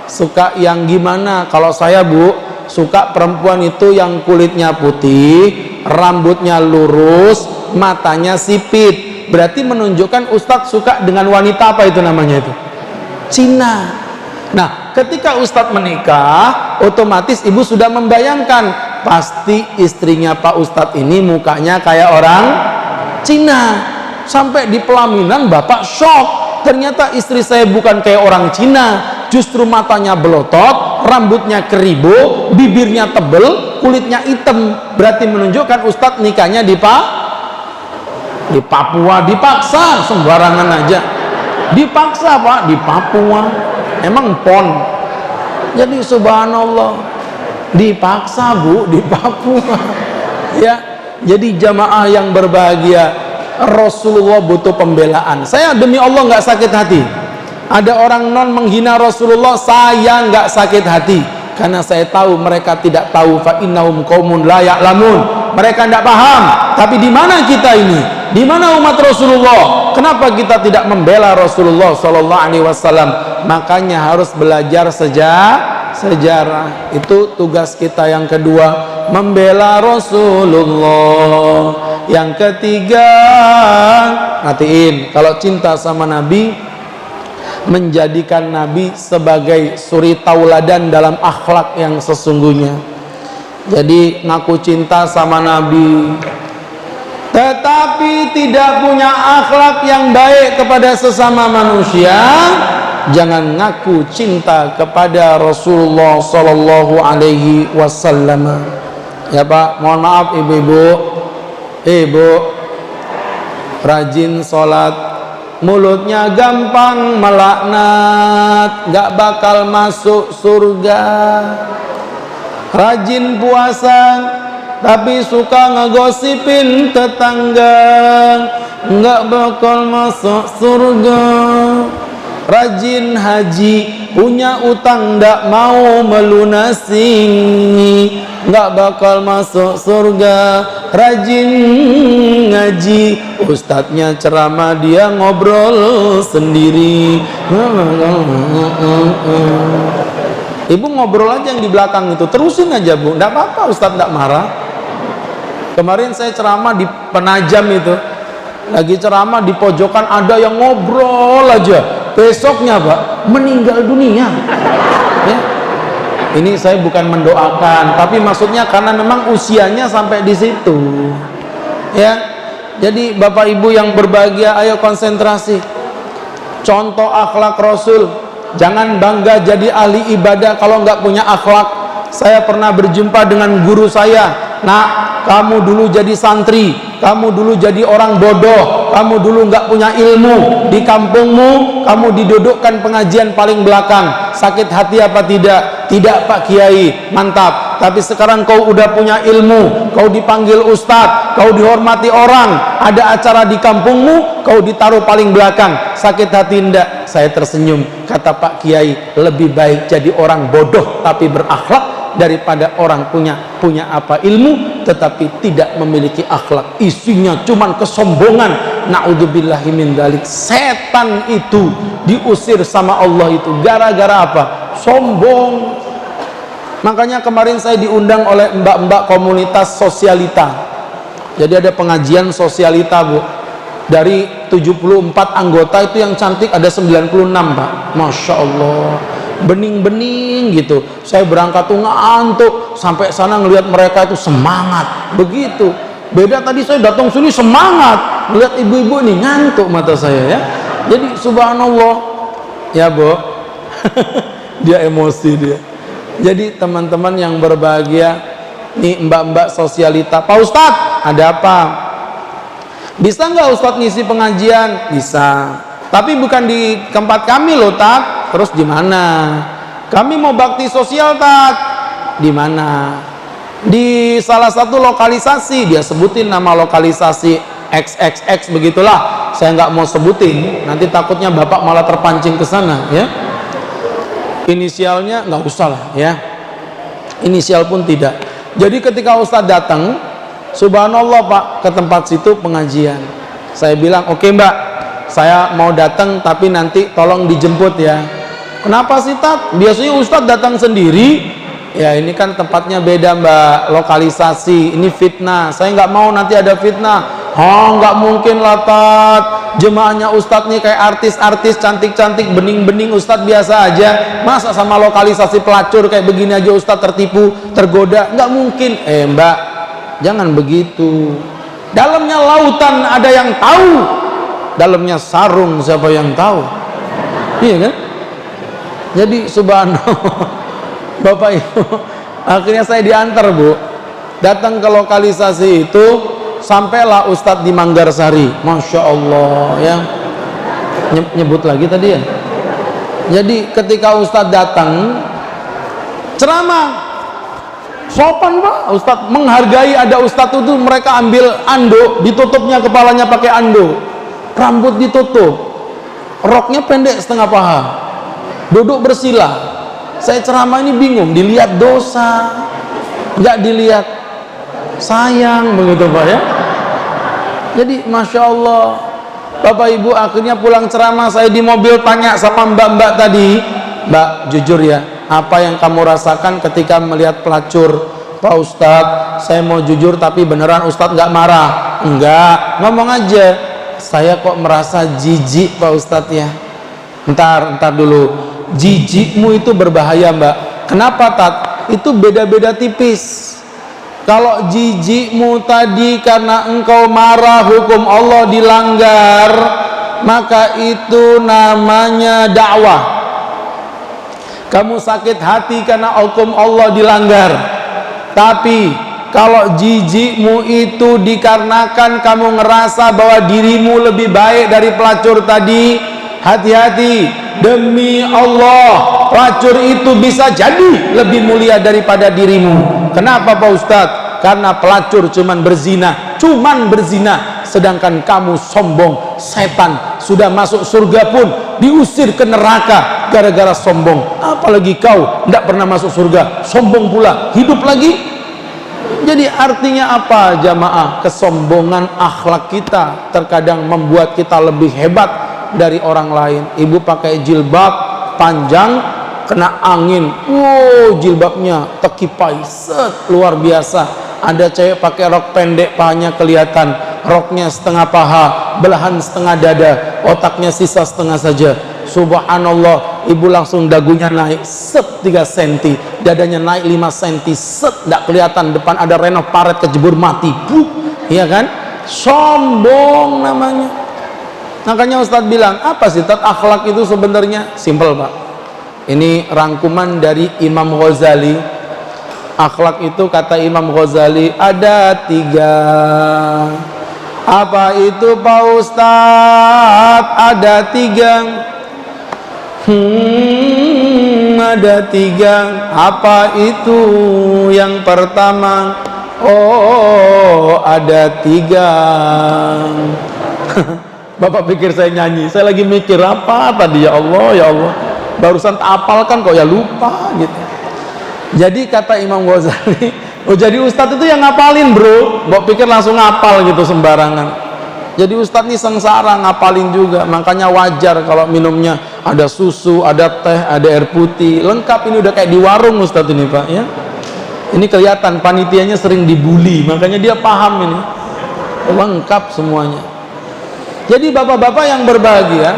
Suka yang gimana? Kalau saya, Bu, suka perempuan itu yang kulitnya putih, rambutnya lurus, matanya sipit. Berarti menunjukkan Ustadz suka dengan wanita apa itu namanya itu? Cina. Nah, ketika Ustadz menikah, otomatis ibu sudah membayangkan, pasti istrinya Pak Ustadz ini mukanya kayak orang Cina. Sampai di pelaminan bapak shock, ternyata istri saya bukan kayak orang Cina, justru matanya belotot, rambutnya keribu, bibirnya tebel, kulitnya hitam. Berarti menunjukkan Ustadz nikahnya di Papua. Dipaksa, sembarangan aja dipaksa, Pak, di Papua. Emang pon. Jadi subhanallah, dipaksa, Bu, di Papua. Ya, jadi jamaah yang berbahagia, Rasulullah butuh pembelaan. Saya demi Allah nggak sakit hati. Ada orang non menghina Rasulullah, saya nggak sakit hati, karena saya tahu mereka tidak tahu. Fa innahum qaumun la ya'lamun. Mereka tidak paham. Tapi di mana kita ini? Di mana umat Rasulullah? Kenapa kita tidak membela Rasulullah Sallallahu Alaihi Wasallam? Makanya harus belajar sejarah. Itu tugas kita yang kedua, membela Rasulullah. Yang ketiga, hatiin, kalau cinta sama Nabi, menjadikan Nabi sebagai suri tauladan dalam akhlak yang sesungguhnya. Jadi ngaku cinta sama Nabi, tetapi tidak punya akhlak yang baik kepada sesama manusia, jangan ngaku cinta kepada Rasulullah Sallallahu Alaihi Wasallam. Ya Pak, mohon maaf ibu-ibu, rajin sholat, mulutnya gampang melaknat, gak bakal masuk surga. Rajin puasa, tapi suka ngegosipin tetangga, nggak bakal masuk surga. Rajin haji, punya utang ndak mau melunasi, nggak bakal masuk surga. Rajin ngaji, ustadznya ceramah dia ngobrol sendiri. Ibu ngobrol aja yang di belakang itu, terusin aja bu, nggak apa-apa, ustadz nggak marah. Kemarin saya ceramah di Penajam itu, lagi ceramah di pojokan ada yang ngobrol aja. Besoknya Pak meninggal dunia. Ya. Ini saya bukan mendoakan, tapi maksudnya karena memang usianya sampai di situ. Ya. Jadi Bapak Ibu yang berbahagia, ayo konsentrasi. Contoh akhlak Rasul. Jangan bangga jadi ahli ibadah kalau nggak punya akhlak. Saya pernah berjumpa dengan guru saya. Nak, kamu dulu jadi santri, kamu dulu jadi orang bodoh, kamu dulu nggak punya ilmu, di kampungmu kamu didudukkan pengajian paling belakang. Sakit hati apa tidak? Tidak Pak Kiai, mantap. Tapi sekarang kau udah punya ilmu, kau dipanggil ustadz, kau dihormati orang, ada acara di kampungmu, kau ditaruh paling belakang. Sakit hati enggak? Saya tersenyum. Kata Pak Kiai, lebih baik jadi orang bodoh tapi berakhlak daripada orang punya apa ilmu tetapi tidak memiliki akhlak, isinya cuman kesombongan. Naudzubillahi min dzalik. Setan itu diusir sama Allah itu gara-gara apa? Sombong. Makanya kemarin saya diundang oleh mbak-mbak komunitas sosialita. Jadi ada pengajian sosialita bu, dari 74 anggota itu yang cantik ada 96 Pak. Masya Allah, bening-bening gitu. Saya berangkat tuh ngantuk, sampai sana ngelihat mereka itu semangat begitu. Beda tadi saya datang sini semangat, ngelihat ibu-ibu nih ngantuk mata saya ya. Jadi subhanallah ya bu. Dia emosi dia. Jadi teman-teman yang berbahagia, nih mbak-mbak sosialita, Pak Ustadz ada apa? Bisa nggak Ustadz ngisi pengajian? Bisa, tapi bukan di tempat kami loh Tat. Terus di mana? Kami mau bakti sosial Tat. Di mana? Di salah satu lokalisasi. Dia sebutin nama lokalisasi XXX begitulah. Saya nggak mau sebutin, nanti takutnya bapak malah terpancing ke sana ya. Inisialnya nggak usah lah ya. Inisial pun tidak. Jadi ketika Ustadz datang, subhanallah Pak, ke tempat situ pengajian. Saya bilang, oke Mbak, saya mau datang tapi nanti tolong dijemput ya. Kenapa sih Tat? Biasanya Ustadz datang sendiri. Ya ini kan tempatnya beda Mbak, lokalisasi. Ini fitnah. Saya nggak mau nanti ada fitnah. Oh nggak mungkin lah Tat. Jemaahnya Ustadz nih kayak artis-artis cantik-cantik, bening-bening, Ustadz biasa aja. Masa sama lokalisasi pelacur kayak begini aja Ustadz tertipu, tergoda? Nggak mungkin. Mbak, jangan begitu. Dalamnya lautan ada yang tahu, dalamnya sarung siapa yang tahu. Iya kan? Jadi subhanallah Bapak Ibu, akhirnya saya diantar bu, datang ke lokalisasi itu, sampailah Ustadz di Manggarsari. Masya Allah ya. Nyebut lagi tadi ya. Jadi ketika Ustadz datang ceramah sopan Pak, Ustadz menghargai. Ada Ustadz itu mereka ambil anduk, ditutupnya kepalanya pakai anduk, rambut ditutup, roknya pendek setengah paha, duduk bersila. Saya ceramah ini bingung, dilihat dosa nggak dilihat sayang begitu Pak ya. Jadi Masya Allah Bapak Ibu, akhirnya pulang ceramah saya di mobil tanya sama mbak-mbak tadi, Mbak jujur ya, apa yang kamu rasakan ketika melihat pelacur? Pak Ustadz, saya mau jujur tapi beneran Ustadz nggak marah? Enggak, ngomong aja. Saya kok merasa jijik Pak Ustadz ya. Ntar dulu, jijikmu itu berbahaya Mbak. Kenapa Tat? Itu beda-beda tipis. Kalau jijikmu tadi karena engkau marah, hukum Allah dilanggar, maka itu namanya dakwah. Kamu sakit hati karena hukum Allah dilanggar. Tapi kalau jijikmu itu dikarenakan kamu ngerasa bahwa dirimu lebih baik dari pelacur tadi, hati-hati. Demi Allah, pelacur itu bisa jadi lebih mulia daripada dirimu. Kenapa Pak Ustadz? karena pelacur cuman berzina, sedangkan kamu sombong. Setan sudah masuk surga pun diusir ke neraka gara-gara sombong, apalagi kau tidak pernah masuk surga, sombong pula, hidup lagi. Jadi artinya apa jamaah? Kesombongan akhlak kita terkadang membuat kita lebih hebat dari orang lain. Ibu pakai jilbab panjang, kena angin, wow, jilbabnya terkipai, set, luar biasa. Ada cewek pakai rok pendek, pahanya kelihatan, roknya setengah paha, belahan setengah dada, otaknya sisa setengah saja. Subhanallah, ibu langsung dagunya naik set 3 cm, dadanya naik 5 cm, set, tidak kelihatan, depan ada renov paret kejebur mati, buk, iya kan? Sombong namanya. Makanya Ustadz bilang, apa sih Ustadz akhlak itu sebenarnya? Simple Pak. Ini rangkuman dari Imam Ghazali. Akhlak itu kata Imam Ghazali ada 3. Apa itu Pak Ustadz? Ada 3. Ada 3. Apa itu? Yang pertama, oh ada 3. Bapak pikir saya nyanyi, saya lagi mikir apa tadi, ya Allah, ya Allah, barusan apalkan kok ya lupa gitu. Jadi kata Imam Ghazali, oh jadi ustadz itu yang ngapalin bro, bapak pikir langsung ngapal gitu sembarangan. Jadi ustadz ini sengsara ngapalin juga, makanya wajar kalau minumnya ada susu, ada teh, ada air putih, lengkap. Ini udah kayak di warung ustadz ini Pak ya. Ini kelihatan panitianya sering dibully, makanya dia paham ini, lengkap semuanya. Jadi bapak-bapak yang berbahagia,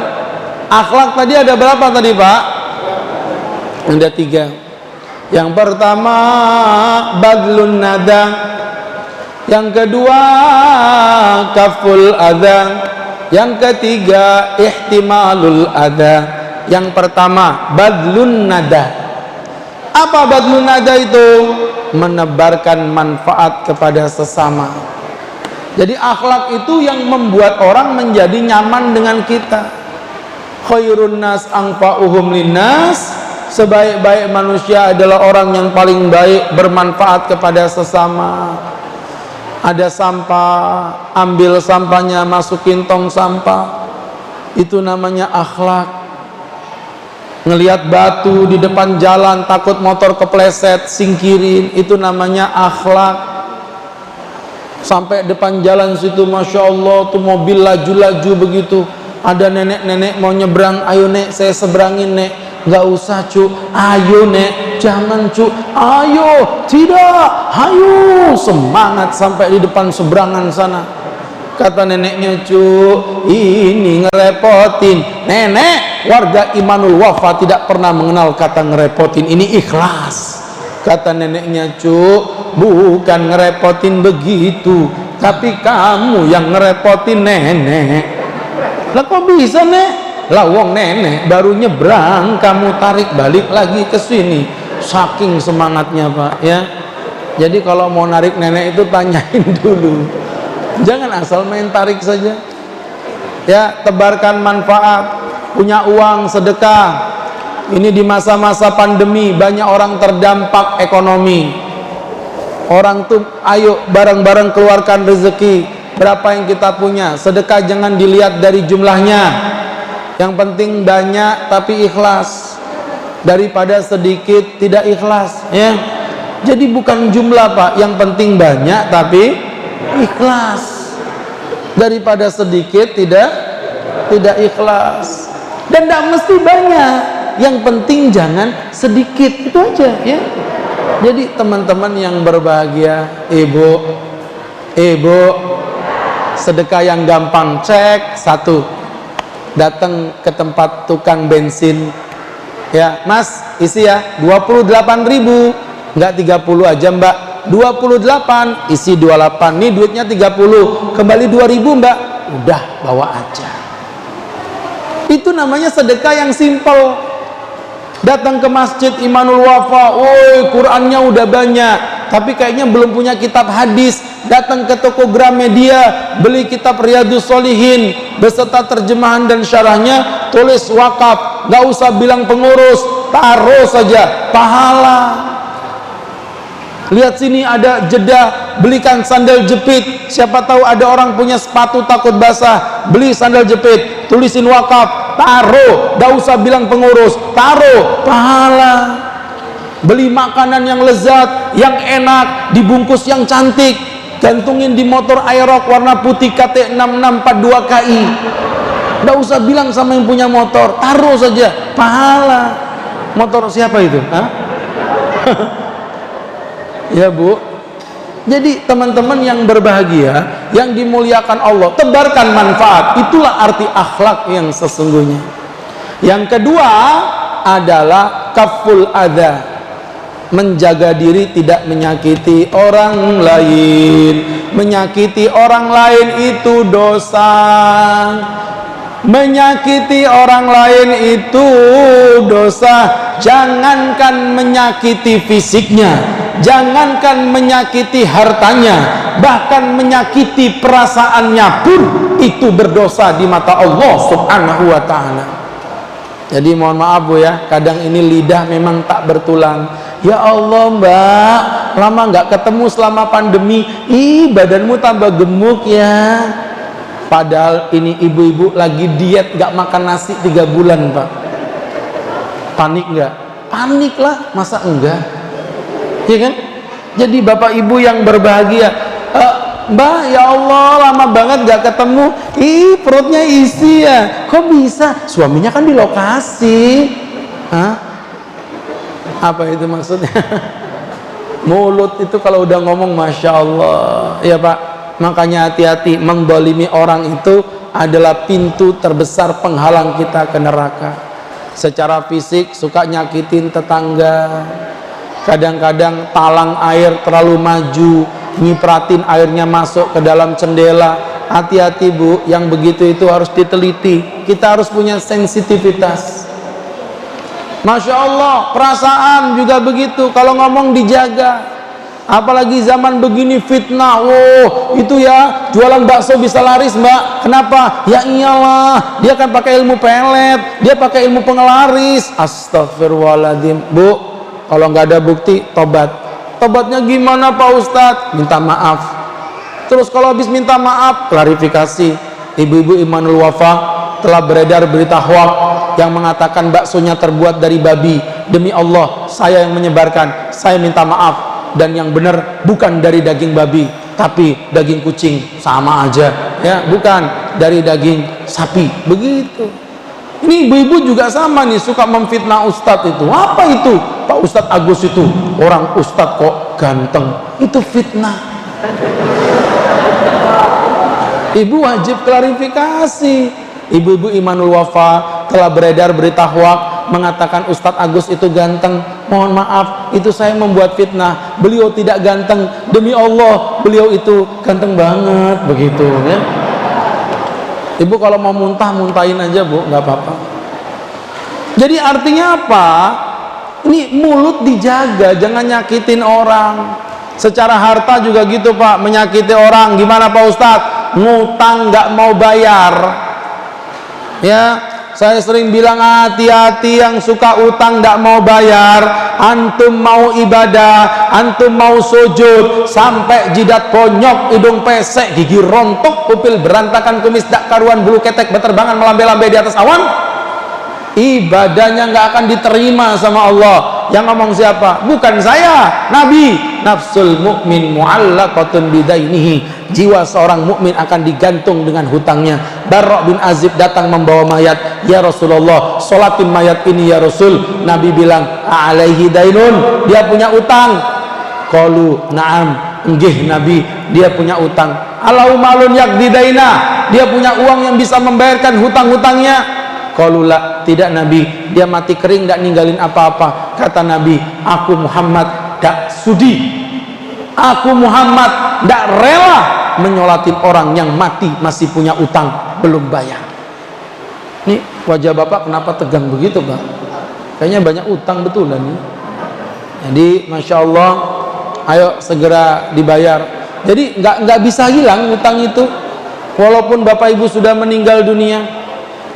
akhlak tadi ada berapa tadi Pak? Ada 3. Yang pertama badlun nada, yang kedua kaful adha, yang ketiga ihtimalul adha. Yang pertama badlun nada. Apa badlun nada itu? Menebarkan manfaat kepada sesama. Jadi akhlak itu yang membuat orang menjadi nyaman dengan kita. Khairun nas anfa'uhum linnas, sebaik-baik manusia adalah orang yang paling baik bermanfaat kepada sesama. Ada sampah, ambil sampahnya, masukin tong sampah. Itu namanya akhlak. Ngelihat batu di depan jalan, takut motor kepleset, singkirin, itu namanya akhlak. Sampai depan jalan situ, masya Allah, tuh mobil laju-laju begitu, ada nenek-nenek mau nyebrang, ayo nek saya seberangin nek. Gak usah cu, ayo nek, jangan cu, ayo, tidak, ayo, semangat sampai di depan seberangan sana. Kata neneknya, cu, ini ngerepotin. Nenek, warga Imanul Wafa tidak pernah mengenal kata ngerepotin, ini ikhlas. Kata neneknya, cu, bukan ngerepotin begitu, tapi kamu yang ngerepotin nenek. Lah kok bisa nek? Lah wong nenek baru nyebrang, kamu tarik balik lagi ke sini. Saking semangatnya Pak ya. Jadi kalau mau narik nenek itu tanyain dulu, jangan asal main tarik saja ya. Tebarkan manfaat, punya uang sedekah. Ini di masa-masa pandemi banyak orang terdampak ekonomi. Orang tuh ayo bareng-bareng keluarkan rezeki. Berapa yang kita punya, sedekah jangan dilihat dari jumlahnya, yang penting banyak tapi ikhlas daripada sedikit tidak ikhlas ya. Jadi bukan jumlah Pak, yang penting banyak tapi ikhlas daripada sedikit tidak ikhlas. Dan tidak mesti banyak, yang penting jangan sedikit, itu aja ya. Jadi teman-teman yang berbahagia, ibu, sedekah yang gampang, cek 1, datang ke tempat tukang bensin ya, Mas isi ya 28.000, enggak 30 aja Mbak, 28 isi 28, nih duitnya 30, kembali 2.000 Mbak, udah bawa aja. Itu namanya sedekah yang simple. Datang ke masjid Imanul Wafa, woi Qurannya udah banyak, tapi kayaknya belum punya kitab hadis. Datang ke toko Gramedia, beli kitab Riyadhus Shalihin beserta terjemahan dan syarahnya, tulis wakaf, gak usah bilang pengurus, taruh saja, pahala. Lihat sini ada jeda, belikan sandal jepit. Siapa tahu ada orang punya sepatu takut basah, beli sandal jepit, tulisin wakaf, taruh, gak usah bilang pengurus, taruh, pahala. Beli makanan yang lezat, yang enak, dibungkus yang cantik, gantungin di motor Aerox warna putih KT6642KI. Gak usah bilang sama yang punya motor, taruh saja, pahala. Motor siapa itu? Hah? Ya Bu, jadi teman-teman yang berbahagia, yang dimuliakan Allah, tebarkan manfaat. Itulah arti akhlak yang sesungguhnya. Yang kedua adalah kaful adha, menjaga diri tidak menyakiti orang lain. Menyakiti orang lain itu dosa. Menyakiti orang lain itu dosa. Jangankan menyakiti fisiknya, jangankan menyakiti hartanya, bahkan menyakiti perasaannya pun itu berdosa di mata Allah Subhanahu wa ta'ala. Jadi mohon maaf Bu ya, kadang ini lidah memang tak bertulang. Ya Allah Mbak, lama nggak ketemu selama pandemi, badanmu tambah gemuk ya. Padahal ini ibu-ibu lagi diet, nggak makan nasi 3 bulan Pak. Panik nggak? Panik lah, masa enggak? Ya kan? Jadi bapak ibu yang berbahagia, Mbak ya Allah lama banget gak ketemu, perutnya isi ya, kok bisa? Suaminya kan di lokasi. Hah? Apa itu maksudnya? Mulut itu kalau udah ngomong Masya Allah ya Pak. Makanya hati-hati, mendolimi orang itu adalah pintu terbesar penghalang kita ke neraka. Secara fisik suka nyakitin tetangga, kadang-kadang talang air terlalu maju, nyipratin airnya masuk ke dalam jendela. Hati-hati Bu, yang begitu itu harus diteliti. Kita harus punya sensitivitas. Masya Allah, perasaan juga begitu, kalau ngomong dijaga. Apalagi zaman begini fitnah, itu ya jualan bakso bisa laris Mbak. Kenapa? Ya iyalah, dia kan pakai ilmu pelet, dia pakai ilmu pengelaris. Astagfirullahaladzim Bu, kalau nggak ada bukti, tobat. Tobatnya gimana Pak Ustadz? Minta maaf. Terus kalau habis minta maaf, klarifikasi. Ibu-ibu Imanul Wafa telah beredar berita hoax yang mengatakan baksonya terbuat dari babi. Demi Allah, saya yang menyebarkan, saya minta maaf. Dan yang benar bukan dari daging babi, tapi daging kucing, sama aja ya, bukan dari daging sapi. Begitu. Ini ibu-ibu juga sama nih, suka memfitnah ustadz itu. Apa itu? Pak Ustadz Agus itu orang ustadz kok ganteng, itu fitnah. Ibu wajib klarifikasi. Ibu-ibu Imanul Wafa telah beredar berita hoax mengatakan Ustadz Agus itu ganteng. Mohon maaf, itu saya membuat fitnah. Beliau tidak ganteng, demi Allah beliau itu ganteng banget. Begitu ya. Ibu kalau mau muntah, muntahin aja Bu, nggak apa-apa. Jadi artinya apa? Ini mulut dijaga, jangan nyakitin orang. Secara harta juga gitu Pak, menyakiti orang. Gimana Pak Ustadz? Ngutang nggak mau bayar ya. Saya sering bilang hati-hati yang suka utang nggak mau bayar. Antum mau ibadah, antum mau sujud, sampai jidat konyok, hidung pesek, gigi rontok, pupil berantakan, kumis dak karuan, bulu ketek berterbangan melambai-lambai di atas awan, ibadahnya nggak akan diterima sama Allah. Yang ngomong siapa? Bukan saya, Nabi. Nafsul mu'min mu'allaqatun bidainihi. Jiwa seorang mukmin akan digantung dengan hutangnya. Barra bin Azib datang membawa mayat. Ya Rasulullah, sholatin mayat ini ya Rasul. Nabi bilang, alaihi dainun, dia punya utang. Qalu na'am, enggih Nabi, dia punya utang. Alau malun yakdi daina, dia punya uang yang bisa membayarkan hutang-hutangnya. Qalu la, tidak Nabi, dia mati kering, tidak ninggalin apa-apa. Kata Nabi, aku Muhammad tak sudi, aku Muhammad tak rela menyolatin orang yang mati masih punya utang belum bayar. Nih wajah Bapak kenapa tegang begitu Pak? Kayaknya banyak utang betulan nih. Jadi Masya Allah, ayo segera dibayar. Jadi nggak bisa hilang utang itu, walaupun Bapak Ibu sudah meninggal dunia.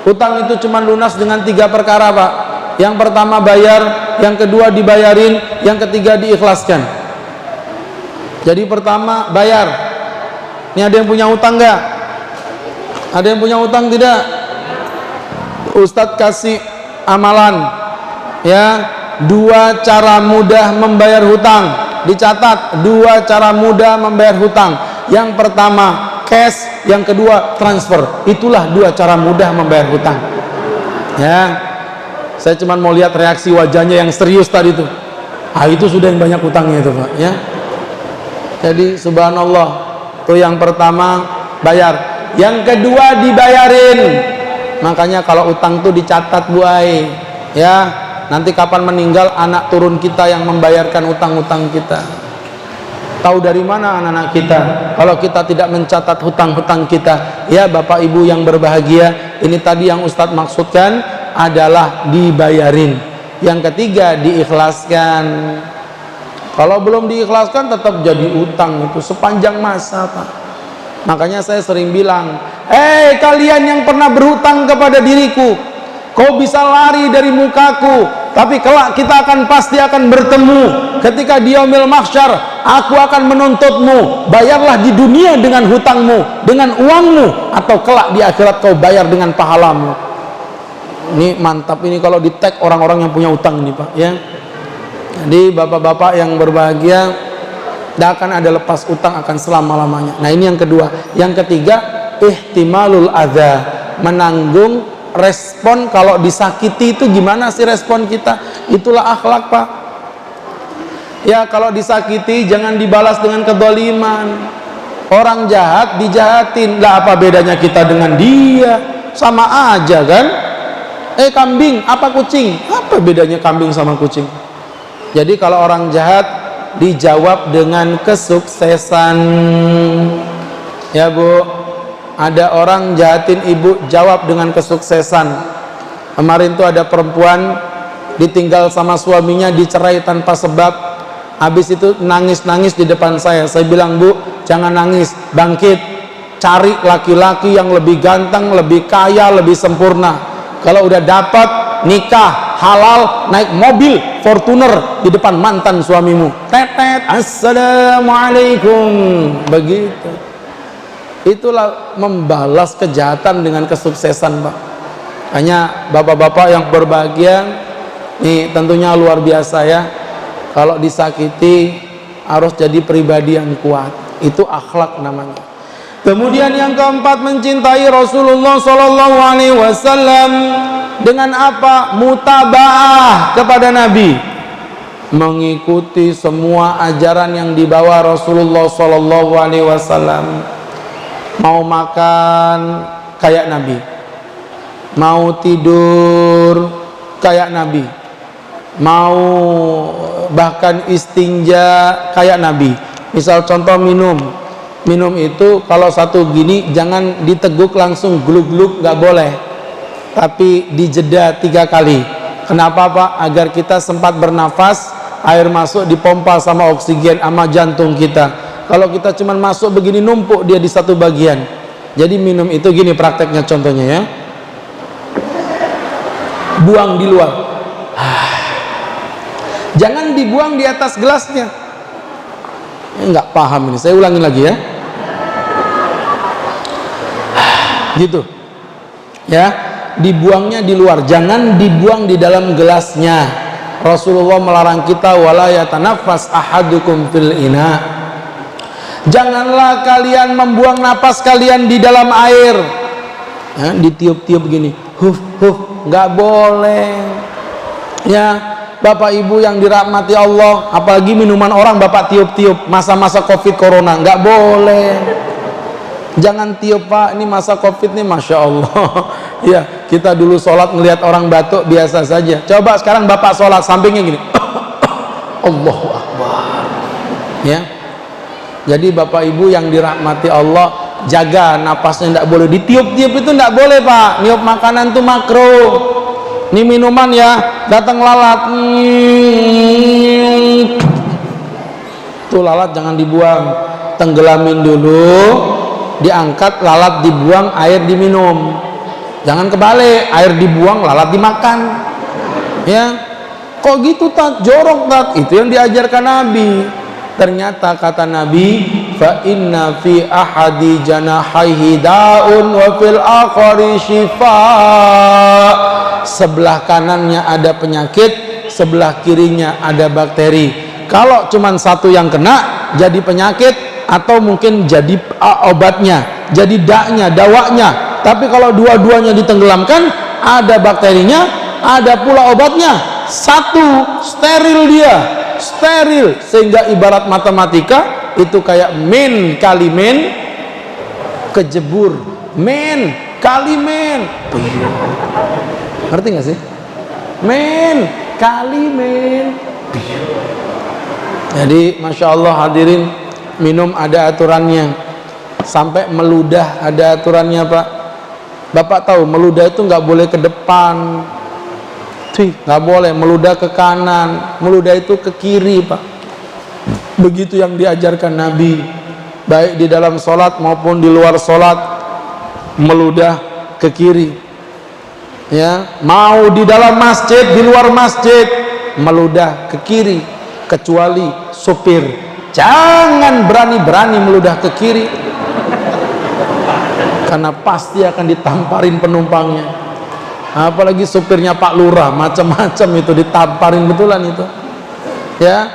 Utang itu cuma lunas dengan 3 perkara Pak. Yang pertama bayar, yang kedua dibayarin, yang ketiga diikhlaskan. Jadi pertama bayar. Ini ada yang punya utang nggak? Ada yang punya utang tidak? Ustadz kasih amalan ya, 2 cara mudah membayar hutang. Dicatat, 2 cara mudah membayar hutang. Yang pertama cash, yang kedua transfer. Itulah 2 cara mudah membayar hutang ya. Saya cuma mau lihat reaksi wajahnya yang serius tadi itu. Itu sudah yang banyak hutangnya itu Pak ya. Jadi subhanallah, tuh yang pertama bayar, yang kedua dibayarin. Makanya kalau utang tuh dicatat buai ya, nanti kapan meninggal anak turun kita yang membayarkan utang-utang kita. Tahu dari mana anak-anak kita kalau kita tidak mencatat hutang-hutang kita? Ya Bapak Ibu yang berbahagia, ini tadi yang Ustadz maksudkan adalah dibayarin. Yang ketiga diikhlaskan. Kalau belum diikhlaskan tetap jadi utang itu sepanjang masa Pak. Makanya saya sering bilang, kalian yang pernah berhutang kepada diriku, kau bisa lari dari mukaku, tapi kelak kita pasti akan bertemu. Ketika di yaumil mahsyar, aku akan menuntutmu. Bayarlah di dunia dengan hutangmu, dengan uangmu, atau kelak di akhirat kau bayar dengan pahalamu. Ini mantap ini kalau di tag orang-orang yang punya utang ini Pak ya. Jadi bapak-bapak yang berbahagia, tidak akan ada lepas utang akan selama-lamanya. Nah ini yang kedua. Yang ketiga, ihtimalul adza, menanggung respon kalau disakiti. Itu gimana sih respon kita? Itulah akhlak Pak ya. Kalau disakiti jangan dibalas dengan kezaliman. Orang jahat dijahatin, lah apa bedanya kita dengan dia? Sama aja kan. Kambing apa kucing? Apa bedanya kambing sama kucing? Jadi kalau orang jahat dijawab dengan kesuksesan ya Bu. Ada orang jahatin ibu, jawab dengan kesuksesan. Kemarin tuh ada perempuan ditinggal sama suaminya, dicerai tanpa sebab. Habis itu nangis-nangis di depan saya. Saya bilang, Bu, jangan nangis, bangkit, cari laki-laki yang lebih ganteng, lebih kaya, lebih sempurna. Kalau udah dapat, nikah halal, naik mobil Fortuner di depan mantan suamimu. Tetet, assalamualaikum. Begitu. Itulah membalas kejahatan dengan kesuksesan Pak. Hanya bapak-bapak yang berbahagia, nih tentunya luar biasa ya. Kalau disakiti harus jadi pribadi yang kuat. Itu akhlak namanya. Kemudian yang keempat, mencintai Rasulullah SAW dengan apa? Mutabaah kepada Nabi, mengikuti semua ajaran yang dibawa Rasulullah SAW. Mau makan kayak Nabi, mau tidur kayak Nabi, mau bahkan istinja kayak Nabi. Misal contoh minum itu kalau satu gini jangan diteguk langsung gluk-gluk, nggak boleh, tapi dijeda 3 kali. Kenapa Pak? Agar kita sempat bernafas, air masuk dipompa sama oksigen sama jantung kita. Kalau kita cuma masuk begini numpuk dia di satu bagian. Jadi minum itu gini prakteknya, contohnya ya, buang di luar, jangan dibuang di atas gelasnya. Nggak paham ini, saya ulangin lagi ya. Gitu ya, dibuangnya di luar, jangan dibuang di dalam gelasnya. Rasulullah melarang kita, wala yatanaffas ahadukum fil ina. Janganlah kalian membuang napas kalian di dalam air ya, ditiup-tiup begini, nggak boleh ya. Bapak Ibu yang dirahmati Allah, apalagi minuman orang Bapak tiup-tiup masa-masa Covid Corona, nggak boleh. Jangan tiup Pak, ini masa Covid nih, Masya Allah ya. Kita dulu sholat ngelihat orang batuk biasa saja. Coba sekarang Bapak sholat sampingnya gini Allahu Akbar ya. Jadi Bapak Ibu yang dirahmati Allah, jaga napasnya, tidak boleh ditiup-tiup, itu tidak boleh Pak. Niup makanan itu makruh. Ini minuman ya, datang lalat, tuh lalat jangan dibuang, tenggelamin dulu, diangkat, lalat dibuang, air diminum. Jangan kebalik, air dibuang, lalat dimakan ya. Kok gitu tak jorok tak? Itu yang diajarkan Nabi. Ternyata kata Nabi, fa inna fi ahadi janahaihi daun wa fil akhari shifa. Sebelah kanannya ada penyakit, sebelah kirinya ada bakteri. Kalau cuman satu yang kena jadi penyakit, atau mungkin jadi obatnya, jadi daknya, dawanya. Tapi kalau dua-duanya ditenggelamkan, ada bakterinya, ada pula obatnya. Satu, steril dia, steril. Sehingga ibarat matematika itu kayak min kali min kejebur, min kali min. Ngerti nggak sih? Min kali min. Jadi masya Allah hadirin, minum ada aturannya, sampai meludah ada aturannya Pak. Bapak tahu meludah itu nggak boleh ke depan, nggak boleh meludah ke kanan, meludah itu ke kiri Pak. Begitu yang diajarkan Nabi, baik di dalam sholat maupun di luar sholat, meludah ke kiri. Ya, mau di dalam masjid, di luar masjid, meludah ke kiri, kecuali supir. Jangan berani-berani meludah ke kiri, karena pasti akan ditamparin penumpangnya. Apalagi supirnya Pak Lurah, macam-macam itu ditamparin betulan itu. Ya,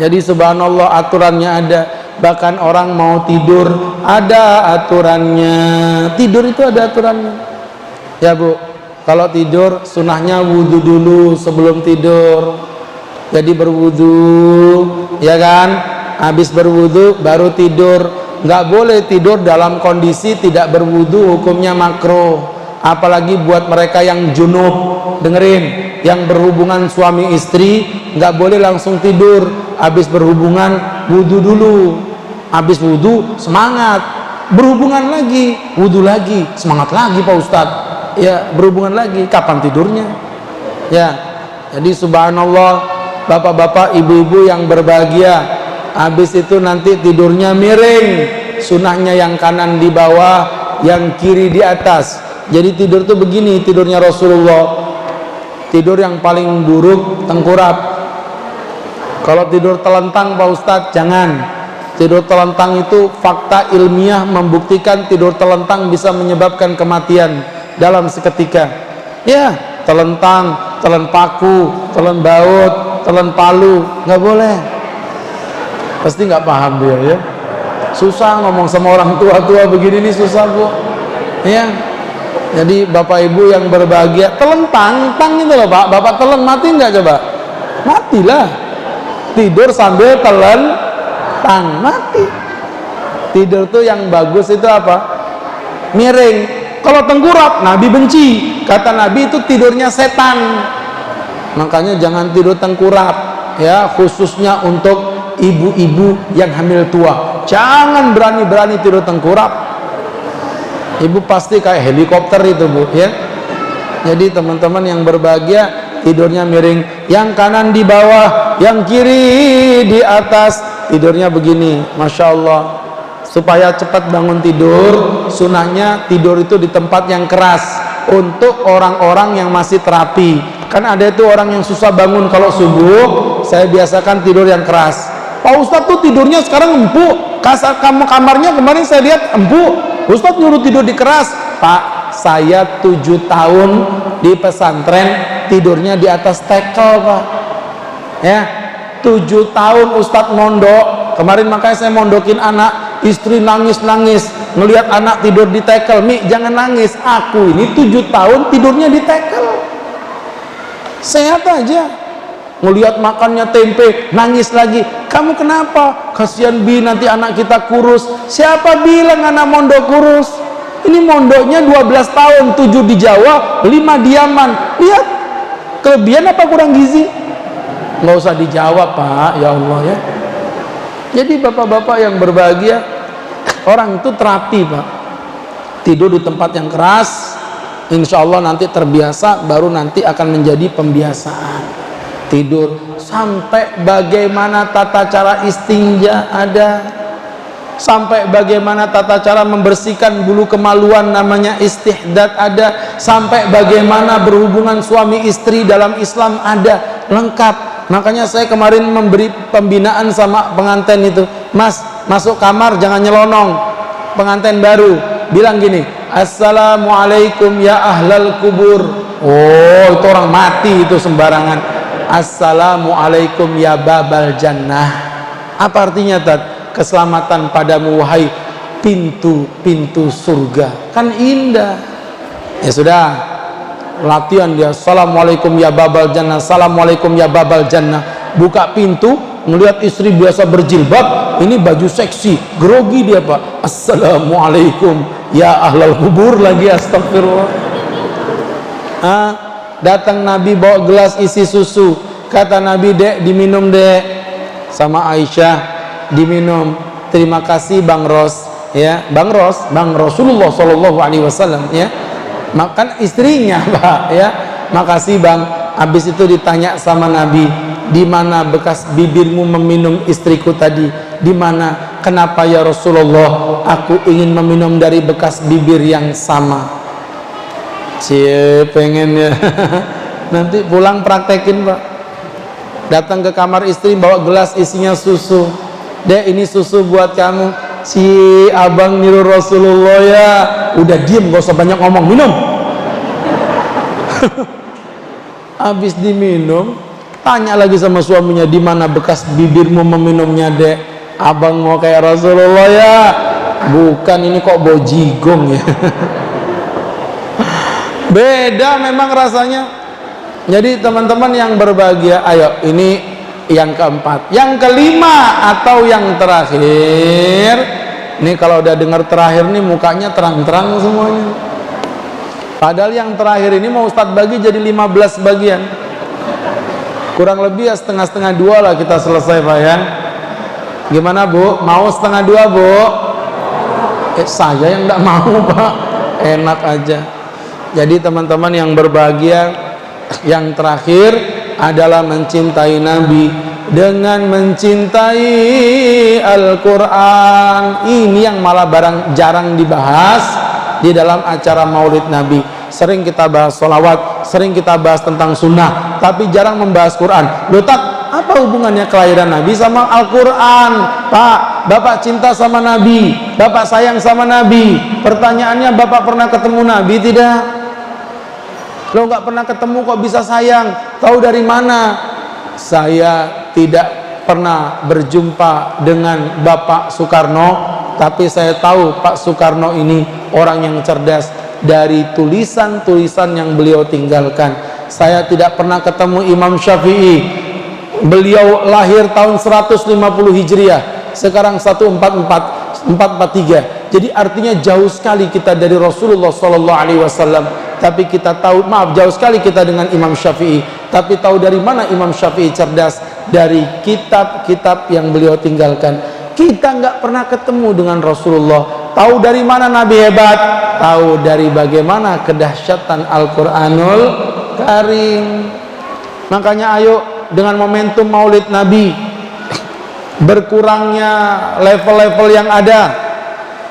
jadi subhanallah aturannya ada. Bahkan orang mau tidur ada aturannya. Tidur itu ada aturannya. Ya Bu, kalau tidur sunahnya wudhu dulu sebelum tidur. Jadi berwudhu, ya kan? Habis berwudhu baru tidur. Nggak boleh tidur dalam kondisi tidak berwudhu, hukumnya makruh. Apalagi buat mereka yang junub, dengerin, yang berhubungan suami istri nggak boleh langsung tidur. Habis berhubungan wudhu dulu, habis wudhu semangat, berhubungan lagi, wudhu lagi, semangat lagi Pak Ustadz. Ya berhubungan lagi, kapan tidurnya? Ya, jadi subhanallah bapak-bapak, ibu-ibu yang berbahagia, habis itu nanti tidurnya miring, sunahnya yang kanan di bawah, yang kiri di atas. Jadi tidur tuh begini tidurnya Rasulullah. Tidur yang paling buruk tengkurap. Kalau tidur telentang Pak Ustadz jangan. Tidur telentang itu fakta ilmiah membuktikan tidur telentang bisa menyebabkan kematian dalam seketika. Ya, telentang, telan paku, telan baut, telan palu, nggak boleh. Pasti nggak paham dia ya. Susah ngomong sama orang tua-tua begini nih, susah Bu. Ya. Jadi bapak ibu yang berbahagia, telentang, tang itu loh Pak. Bapak telan mati nggak coba? Matilah. Tidur sambil telan tang, mati. Tidur tuh yang bagus itu apa? Miring. Kalau tengkurap, Nabi benci. Kata Nabi itu tidurnya setan. Makanya jangan tidur tengkurap, ya, khususnya untuk ibu-ibu yang hamil tua. Jangan berani-berani tidur tengkurap. Ibu pasti kayak helikopter itu Bu, ya. Jadi teman-teman yang berbahagia tidurnya miring, yang kanan di bawah, yang kiri di atas, tidurnya begini, masya Allah. Supaya cepat bangun tidur, sunahnya tidur itu di tempat yang keras. Untuk orang-orang yang masih terapi, kan ada itu orang yang susah bangun kalau subuh, saya biasakan tidur yang keras. Pak Ustadz tuh tidurnya sekarang empuk, kamarnya kemarin saya lihat empuk. Ustadz nyuruh tidur di keras. Pak, saya 7 tahun di pesantren tidurnya di atas tekel Pak. Ya, 7 tahun Ustadz mondok. Kemarin makanya saya mondokin anak, istri nangis-nangis ngelihat anak tidur di tekel. Mi, jangan nangis, aku ini 7 tahun tidurnya di tekel. Sehat aja. Ngelihat makannya tempe, nangis lagi. Kamu kenapa? Kasihan Bi, nanti anak kita kurus. Siapa bilang anak mondok kurus? Ini mondoknya 12 tahun, 7 di Jawa, 5 di Yaman. Lihat, kelebihan apa kurang gizi? Nggak usah dijawab Pak, ya Allah ya. Jadi bapak-bapak yang berbahagia, orang itu terapi Pak. Tidur di tempat yang keras, insya Allah nanti terbiasa, baru nanti akan menjadi pembiasaan. Tidur sampai bagaimana tata cara istinja ada, sampai bagaimana tata cara membersihkan bulu kemaluan namanya istihdad ada, sampai bagaimana berhubungan suami istri dalam Islam ada, lengkap. Makanya saya kemarin memberi pembinaan sama pengantin itu, Mas, masuk kamar jangan nyelonong. Pengantin baru bilang gini, Assalamualaikum ya ahlal kubur. Oh, itu orang mati itu sembarangan. Assalamualaikum ya babal jannah. Apa artinya, Tad? Keselamatan padamu wahai pintu-pintu surga. Kan indah. Ya sudah, latihan dia, Assalamualaikum ya babal jannah, Assalamualaikum ya babal jannah. Buka pintu, melihat istri biasa berjilbab, ini baju seksi, grogi dia, Pak. Assalamualaikum ya ahlal kubur lagi, astagfirullah. Datang Nabi bawa gelas isi susu, kata Nabi, Dek diminum Dek. Sama Aisyah, diminum. Terima kasih Bang Ros, ya Bang Ros, Bang Rasulullah SAW, ya. Makan istrinya, Pak, ya. Makasih Bang. Habis itu ditanya sama Nabi, di mana bekas bibirmu meminum istriku tadi? Di mana? Kenapa ya Rasulullah? Aku ingin meminum dari bekas bibir yang sama. Cie, pengen ya. Nanti pulang praktekin, Pak. Datang ke kamar istri bawa gelas isinya susu. Dek, ini susu buat kamu. Si abang niru Rasulullah ya. Udah diem, gak usah banyak ngomong, minum. Habis diminum, tanya lagi sama suaminya, di mana bekas bibirmu meminumnya, Dek? Abang mau kayak Rasulullah ya. Bukan, ini kok bau jigong ya. Beda memang rasanya. Jadi teman-teman yang berbahagia, ayo, ini yang keempat. Yang kelima atau yang terakhir, ini kalau udah dengar terakhir nih mukanya terang-terang semuanya. Padahal yang terakhir ini mau Ustadz bagi jadi 15 bagian. Kurang lebih ya setengah-setengah dua lah kita selesai, Pak ya. Gimana Bu? Mau setengah dua Bu? Saya yang enggak mau, Pak. Enak aja. Jadi teman-teman yang berbahagia, yang terakhir adalah mencintai Nabi dengan mencintai Al-Quran. Ini yang malah jarang dibahas di dalam acara Maulid Nabi. Sering kita bahas sholawat, sering kita bahas tentang sunnah, tapi jarang membahas Quran. Loh, Tak, apa hubungannya kelahiran Nabi sama Al-Quran? Pak, Bapak cinta sama Nabi, Bapak sayang sama Nabi. Pertanyaannya, Bapak pernah ketemu Nabi tidak? Lo nggak pernah ketemu kok bisa sayang? Tahu dari mana? Saya tidak pernah berjumpa dengan Bapak Soekarno, tapi saya tahu Pak Soekarno ini orang yang cerdas. Dari tulisan-tulisan yang beliau tinggalkan, saya tidak pernah ketemu Imam Syafi'i. Beliau lahir tahun 150 Hijriah, sekarang 1443. Jadi artinya jauh sekali kita dari Rasulullah SAW. Tapi kita tahu, maaf, jauh sekali kita dengan Imam Syafi'i. Tapi tahu dari mana Imam Syafi'i cerdas? Dari kitab-kitab yang beliau tinggalkan. Kita nggak pernah ketemu dengan Rasulullah. Tahu dari mana Nabi hebat? Tahu dari bagaimana kedahsyatan Al-Quranul Karim. Makanya ayo dengan momentum Maulid Nabi, berkurangnya level-level yang ada,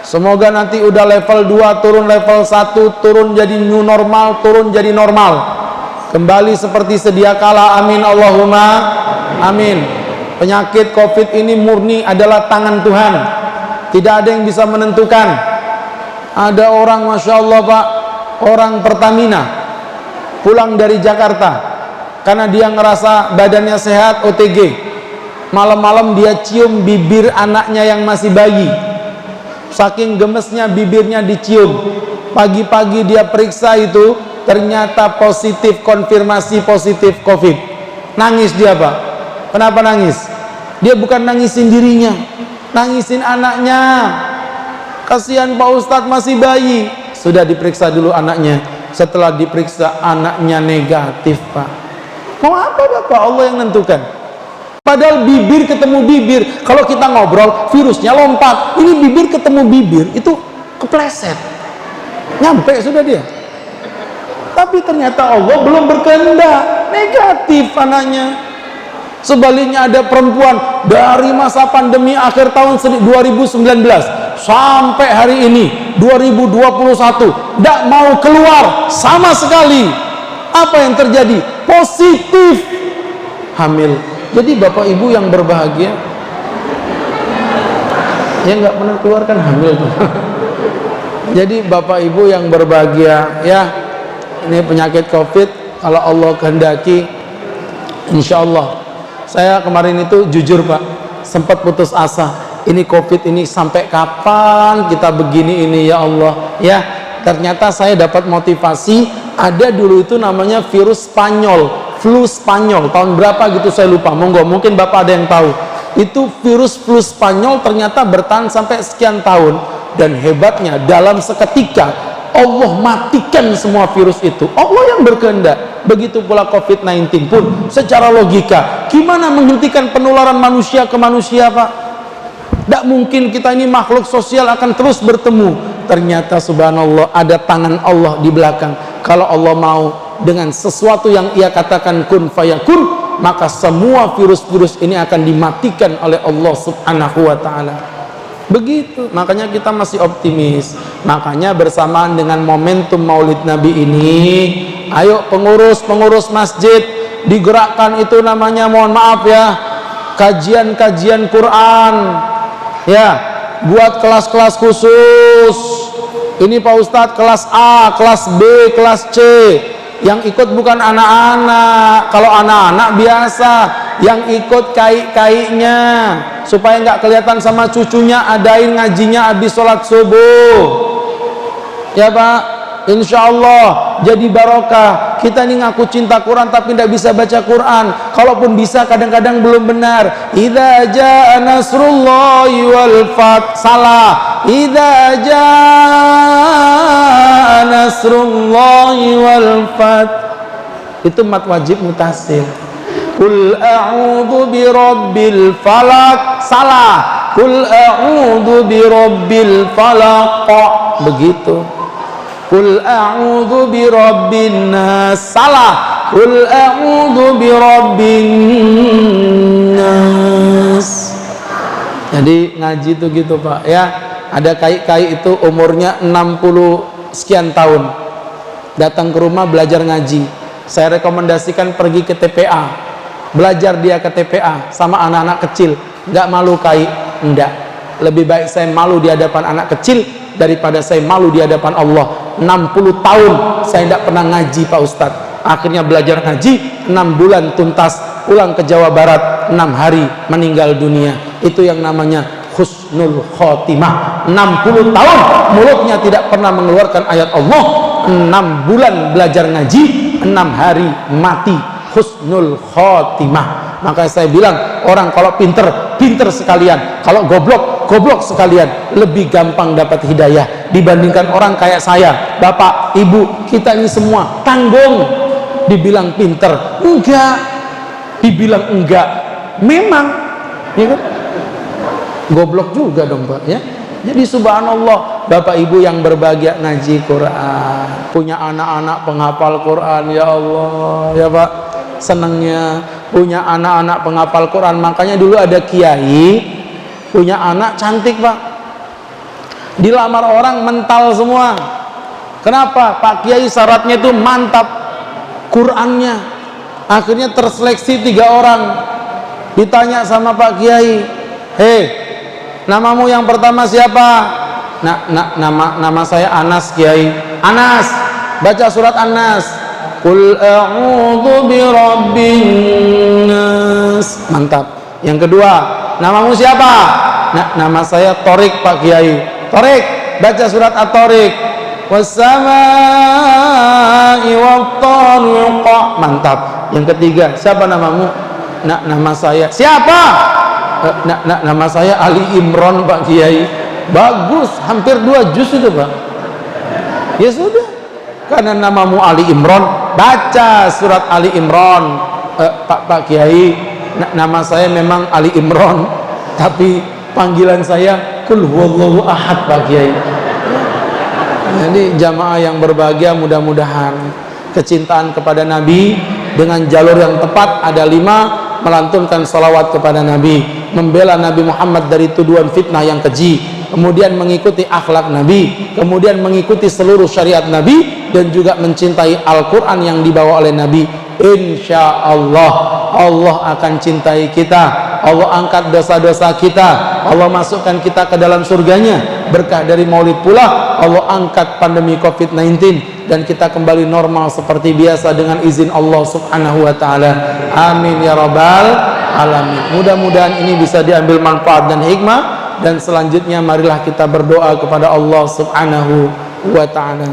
semoga nanti udah level 2 turun level 1, turun jadi new normal, turun jadi normal, kembali seperti sedia kala. Amin Allahumma amin. Penyakit COVID ini murni adalah tangan Tuhan, tidak ada yang bisa menentukan. Ada orang, Masya Allah Pak, orang Pertamina pulang dari Jakarta karena dia ngerasa badannya sehat, OTG. Malam-malam dia cium bibir anaknya yang masih bayi, saking gemesnya bibirnya dicium. Pagi-pagi dia periksa itu, ternyata positif, konfirmasi positif COVID. Nangis dia, Pak. Kenapa nangis? Dia bukan nangisin dirinya, nangisin anaknya. Kasihan Pak Ustadz masih bayi. Sudah diperiksa dulu anaknya. Setelah diperiksa anaknya negatif, Pak. Mau apa Bapak? Allah yang nentukan. Padahal bibir ketemu bibir, kalau kita ngobrol virusnya lompat. Ini bibir ketemu bibir, itu kepleset, nyampe sudah dia. Tapi ternyata Allah belum berkehendak, negatif anaknya. Sebaliknya ada perempuan dari masa pandemi akhir tahun 2019 sampai hari ini 2021 tidak mau keluar sama sekali. Apa yang terjadi? Positif hamil. Jadi bapak ibu yang berbahagia, yang nggak pernah keluarkan hamil tuh. Jadi bapak ibu yang berbahagia ya, ini penyakit COVID kalau Allah kehendaki, insya Allah. Saya kemarin itu jujur Pak, sempat putus asa. Ini COVID ini sampai kapan kita begini ini ya Allah ya. Ternyata saya dapat motivasi. Ada dulu itu namanya virus Spanyol, flu Spanyol, tahun berapa gitu saya lupa. Mungkin bapak ada yang tahu. Itu virus flu Spanyol ternyata bertahan sampai sekian tahun. Dan hebatnya dalam seketika Allah matikan semua virus itu. Allah yang berkehendak. Begitu pula COVID-19 pun secara logika, gimana menghentikan penularan manusia ke manusia Pak? Tidak mungkin, kita ini makhluk sosial akan terus bertemu. Ternyata subhanallah ada tangan Allah di belakang. Kalau Allah mau dengan sesuatu yang ia katakan kun fayakun, maka semua virus-virus ini akan dimatikan oleh Allah subhanahu wa ta'ala. Begitu, makanya kita masih optimis. Makanya bersamaan dengan momentum Maulid Nabi ini, ayo pengurus masjid digerakkan, itu namanya, mohon maaf ya, kajian Quran ya, buat kelas-kelas khusus. Ini Pak Ustadz kelas A, kelas B, kelas C. Yang ikut bukan anak-anak. Kalau anak-anak biasa, yang ikut kai-kainya, supaya nggak kelihatan sama cucunya, adain ngajinya habis sholat subuh ya Pak, insya Allah jadi barokah. Kita ini ngaku cinta Quran tapi tidak bisa baca Quran. Kalaupun bisa kadang-kadang belum benar. Idza jaa nasrullahi wal fath, salah. Idza jaa nasrullahi wal fath, itu mat wajib mutasil. Qul a'udzu birabbil falaq, salah. Qul a'udzu birabbil falaq, begitu. Qul a'udzu birabbin nas, salah. Qul a'udzu birabbin nas. Jadi ngaji itu gitu Pak ya. Ada kai-kai itu umurnya 60 sekian tahun, datang ke rumah belajar ngaji. Saya rekomendasikan pergi ke TPA. Belajar dia ke TPA sama anak-anak kecil. Nggak malu kai? Enggak. Lebih baik saya malu di hadapan anak kecil daripada saya malu di hadapan Allah. 60 tahun saya tidak pernah ngaji Pak Ustadz. Akhirnya belajar ngaji 6 bulan tuntas, pulang ke Jawa Barat 6 hari meninggal dunia. Itu yang namanya husnul khotimah. 60 tahun mulutnya tidak pernah mengeluarkan ayat Allah, 6 bulan belajar ngaji, 6 hari mati, husnul khotimah. Maka saya bilang, orang kalau pinter sekalian, kalau goblok sekalian, lebih gampang dapat hidayah dibandingkan orang kayak saya. Bapak, ibu, kita ini semua tanggung. Dibilang pinter, enggak. Dibilang enggak, memang, ya kan? Goblok juga dong Pak ya. Jadi subhanallah, Bapak Ibu yang berbahagia ngaji Quran, punya anak-anak penghafal Quran, ya Allah ya Pak, senangnya punya anak-anak penghafal Quran. Makanya dulu ada kiai punya anak cantik Pak, dilamar orang mental semua. Kenapa? Pak Kiai syaratnya itu mantap Qurannya. Akhirnya terseleksi 3 orang. Ditanya sama Pak Kiai, hei, namamu yang pertama siapa? Nama saya Anas Kiai. Anas, baca surat Anas. Qul a'udzu birabbin nas. Mantap. Yang kedua, namamu siapa? Nama saya Torik Pak Kiai. Torik, baca surat At-Torik. Wassamaa'i wat-tariq. Mantap. Yang ketiga, siapa namamu? Nama saya siapa? Nama saya Ali Imron Pak Kiai. Bagus, hampir 2 juz itu Pak. Ya sudah, karena namamu Ali Imron, baca surat Ali Imron. Pak Kiai, nama saya memang Ali Imron, tapi panggilan saya Qul huwallahu ahad Pak Kiai. Jadi jamaah yang berbahagia, mudah-mudahan kecintaan kepada Nabi dengan jalur yang tepat ada 5: melantunkan salawat kepada Nabi, membela Nabi Muhammad dari tuduhan fitnah yang keji, kemudian mengikuti akhlak Nabi, kemudian mengikuti seluruh syariat Nabi, dan juga mencintai Al-Quran yang dibawa oleh Nabi. Insya Allah Allah akan cintai kita, Allah angkat dosa-dosa kita, Allah masukkan kita ke dalam surganya. Berkah dari maulid pula Allah angkat pandemi COVID-19 dan kita kembali normal seperti biasa dengan izin Allah subhanahu wa ta'ala. Amin ya rabbal alamin. Mudah-mudahan ini bisa diambil manfaat dan hikmah. Dan selanjutnya marilah kita berdoa kepada Allah subhanahu wa ta'ala.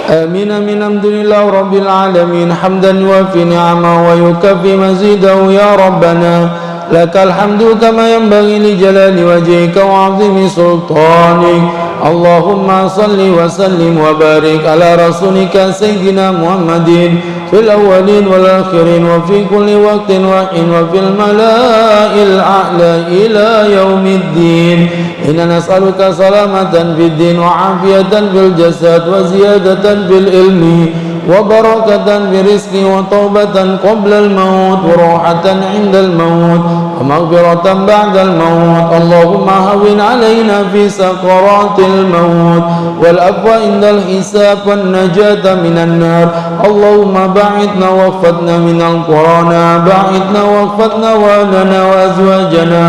Amin amin alhamdulillah rabbil alamin hamdan wa fi ni'ama wa yukafi mazidahu ya rabbana lakal hamdu kama yanbaghi li jalali wajhika wa 'azimi sultanik. Allahumma salli wa sallim wa barik ala rasulika sayyidina Muhammadin fil awwalin wal akhirin wa fi kulli waqtin wa hin wa fil mala'il a'la ila yaumiddin. Inna nas'aluka salamatan fid din wa afiyatan fil jasad wa ziyadatan fil ilmi wa barakatan fi rizqi wa taubatan qabla al maut wa rahatan 'inda al maut wa maghfiratan ba'da al maut. Allahumma hawwin 'alaina fi sakaratil maut wal afwa 'inda al hisab wan najata minan nar. Allahumma ba'idna waqfatna minal qurana ba'idna waqfatna wa ahlana wa azwajana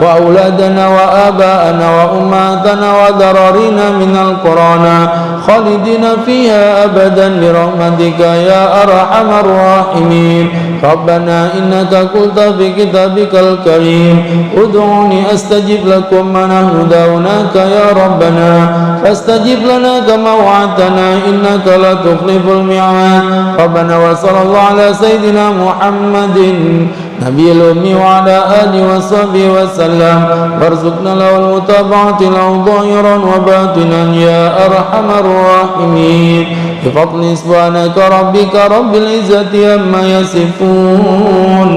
wa auladana wa aba'ana wa ummatana wa dararina minal qurana khalidina fiha abadan bi rahmatika ya arhamar rahimin. Rabbana innaka qulta fi kitabikal karim ud'uni astajib lakum wa nahnu da'unaka ya rabbana fastajib lana kama wa'adtana innaka la tukhliful mi'ad. Rabbana wa sallallahu ala sayyidina Muhammadin nabiyil ummi wa ala alihi wa sahbihi wa sallam warzuqna lawal mutaba'ati lahu dhahiran wa batinan ya arhamar rahimin. Bifadli subhanaka rabbika rabbil izzati amma yasifun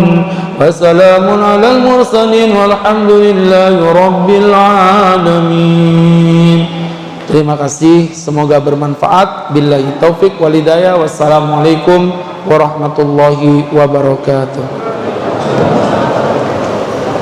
wa salamun alal mursalin walhamdulillahi rabbil alamin. Terima kasih, semoga bermanfaat. Billahi taufik wal hidayah. Wassalamualaikum warahmatullahi wabarakatuh.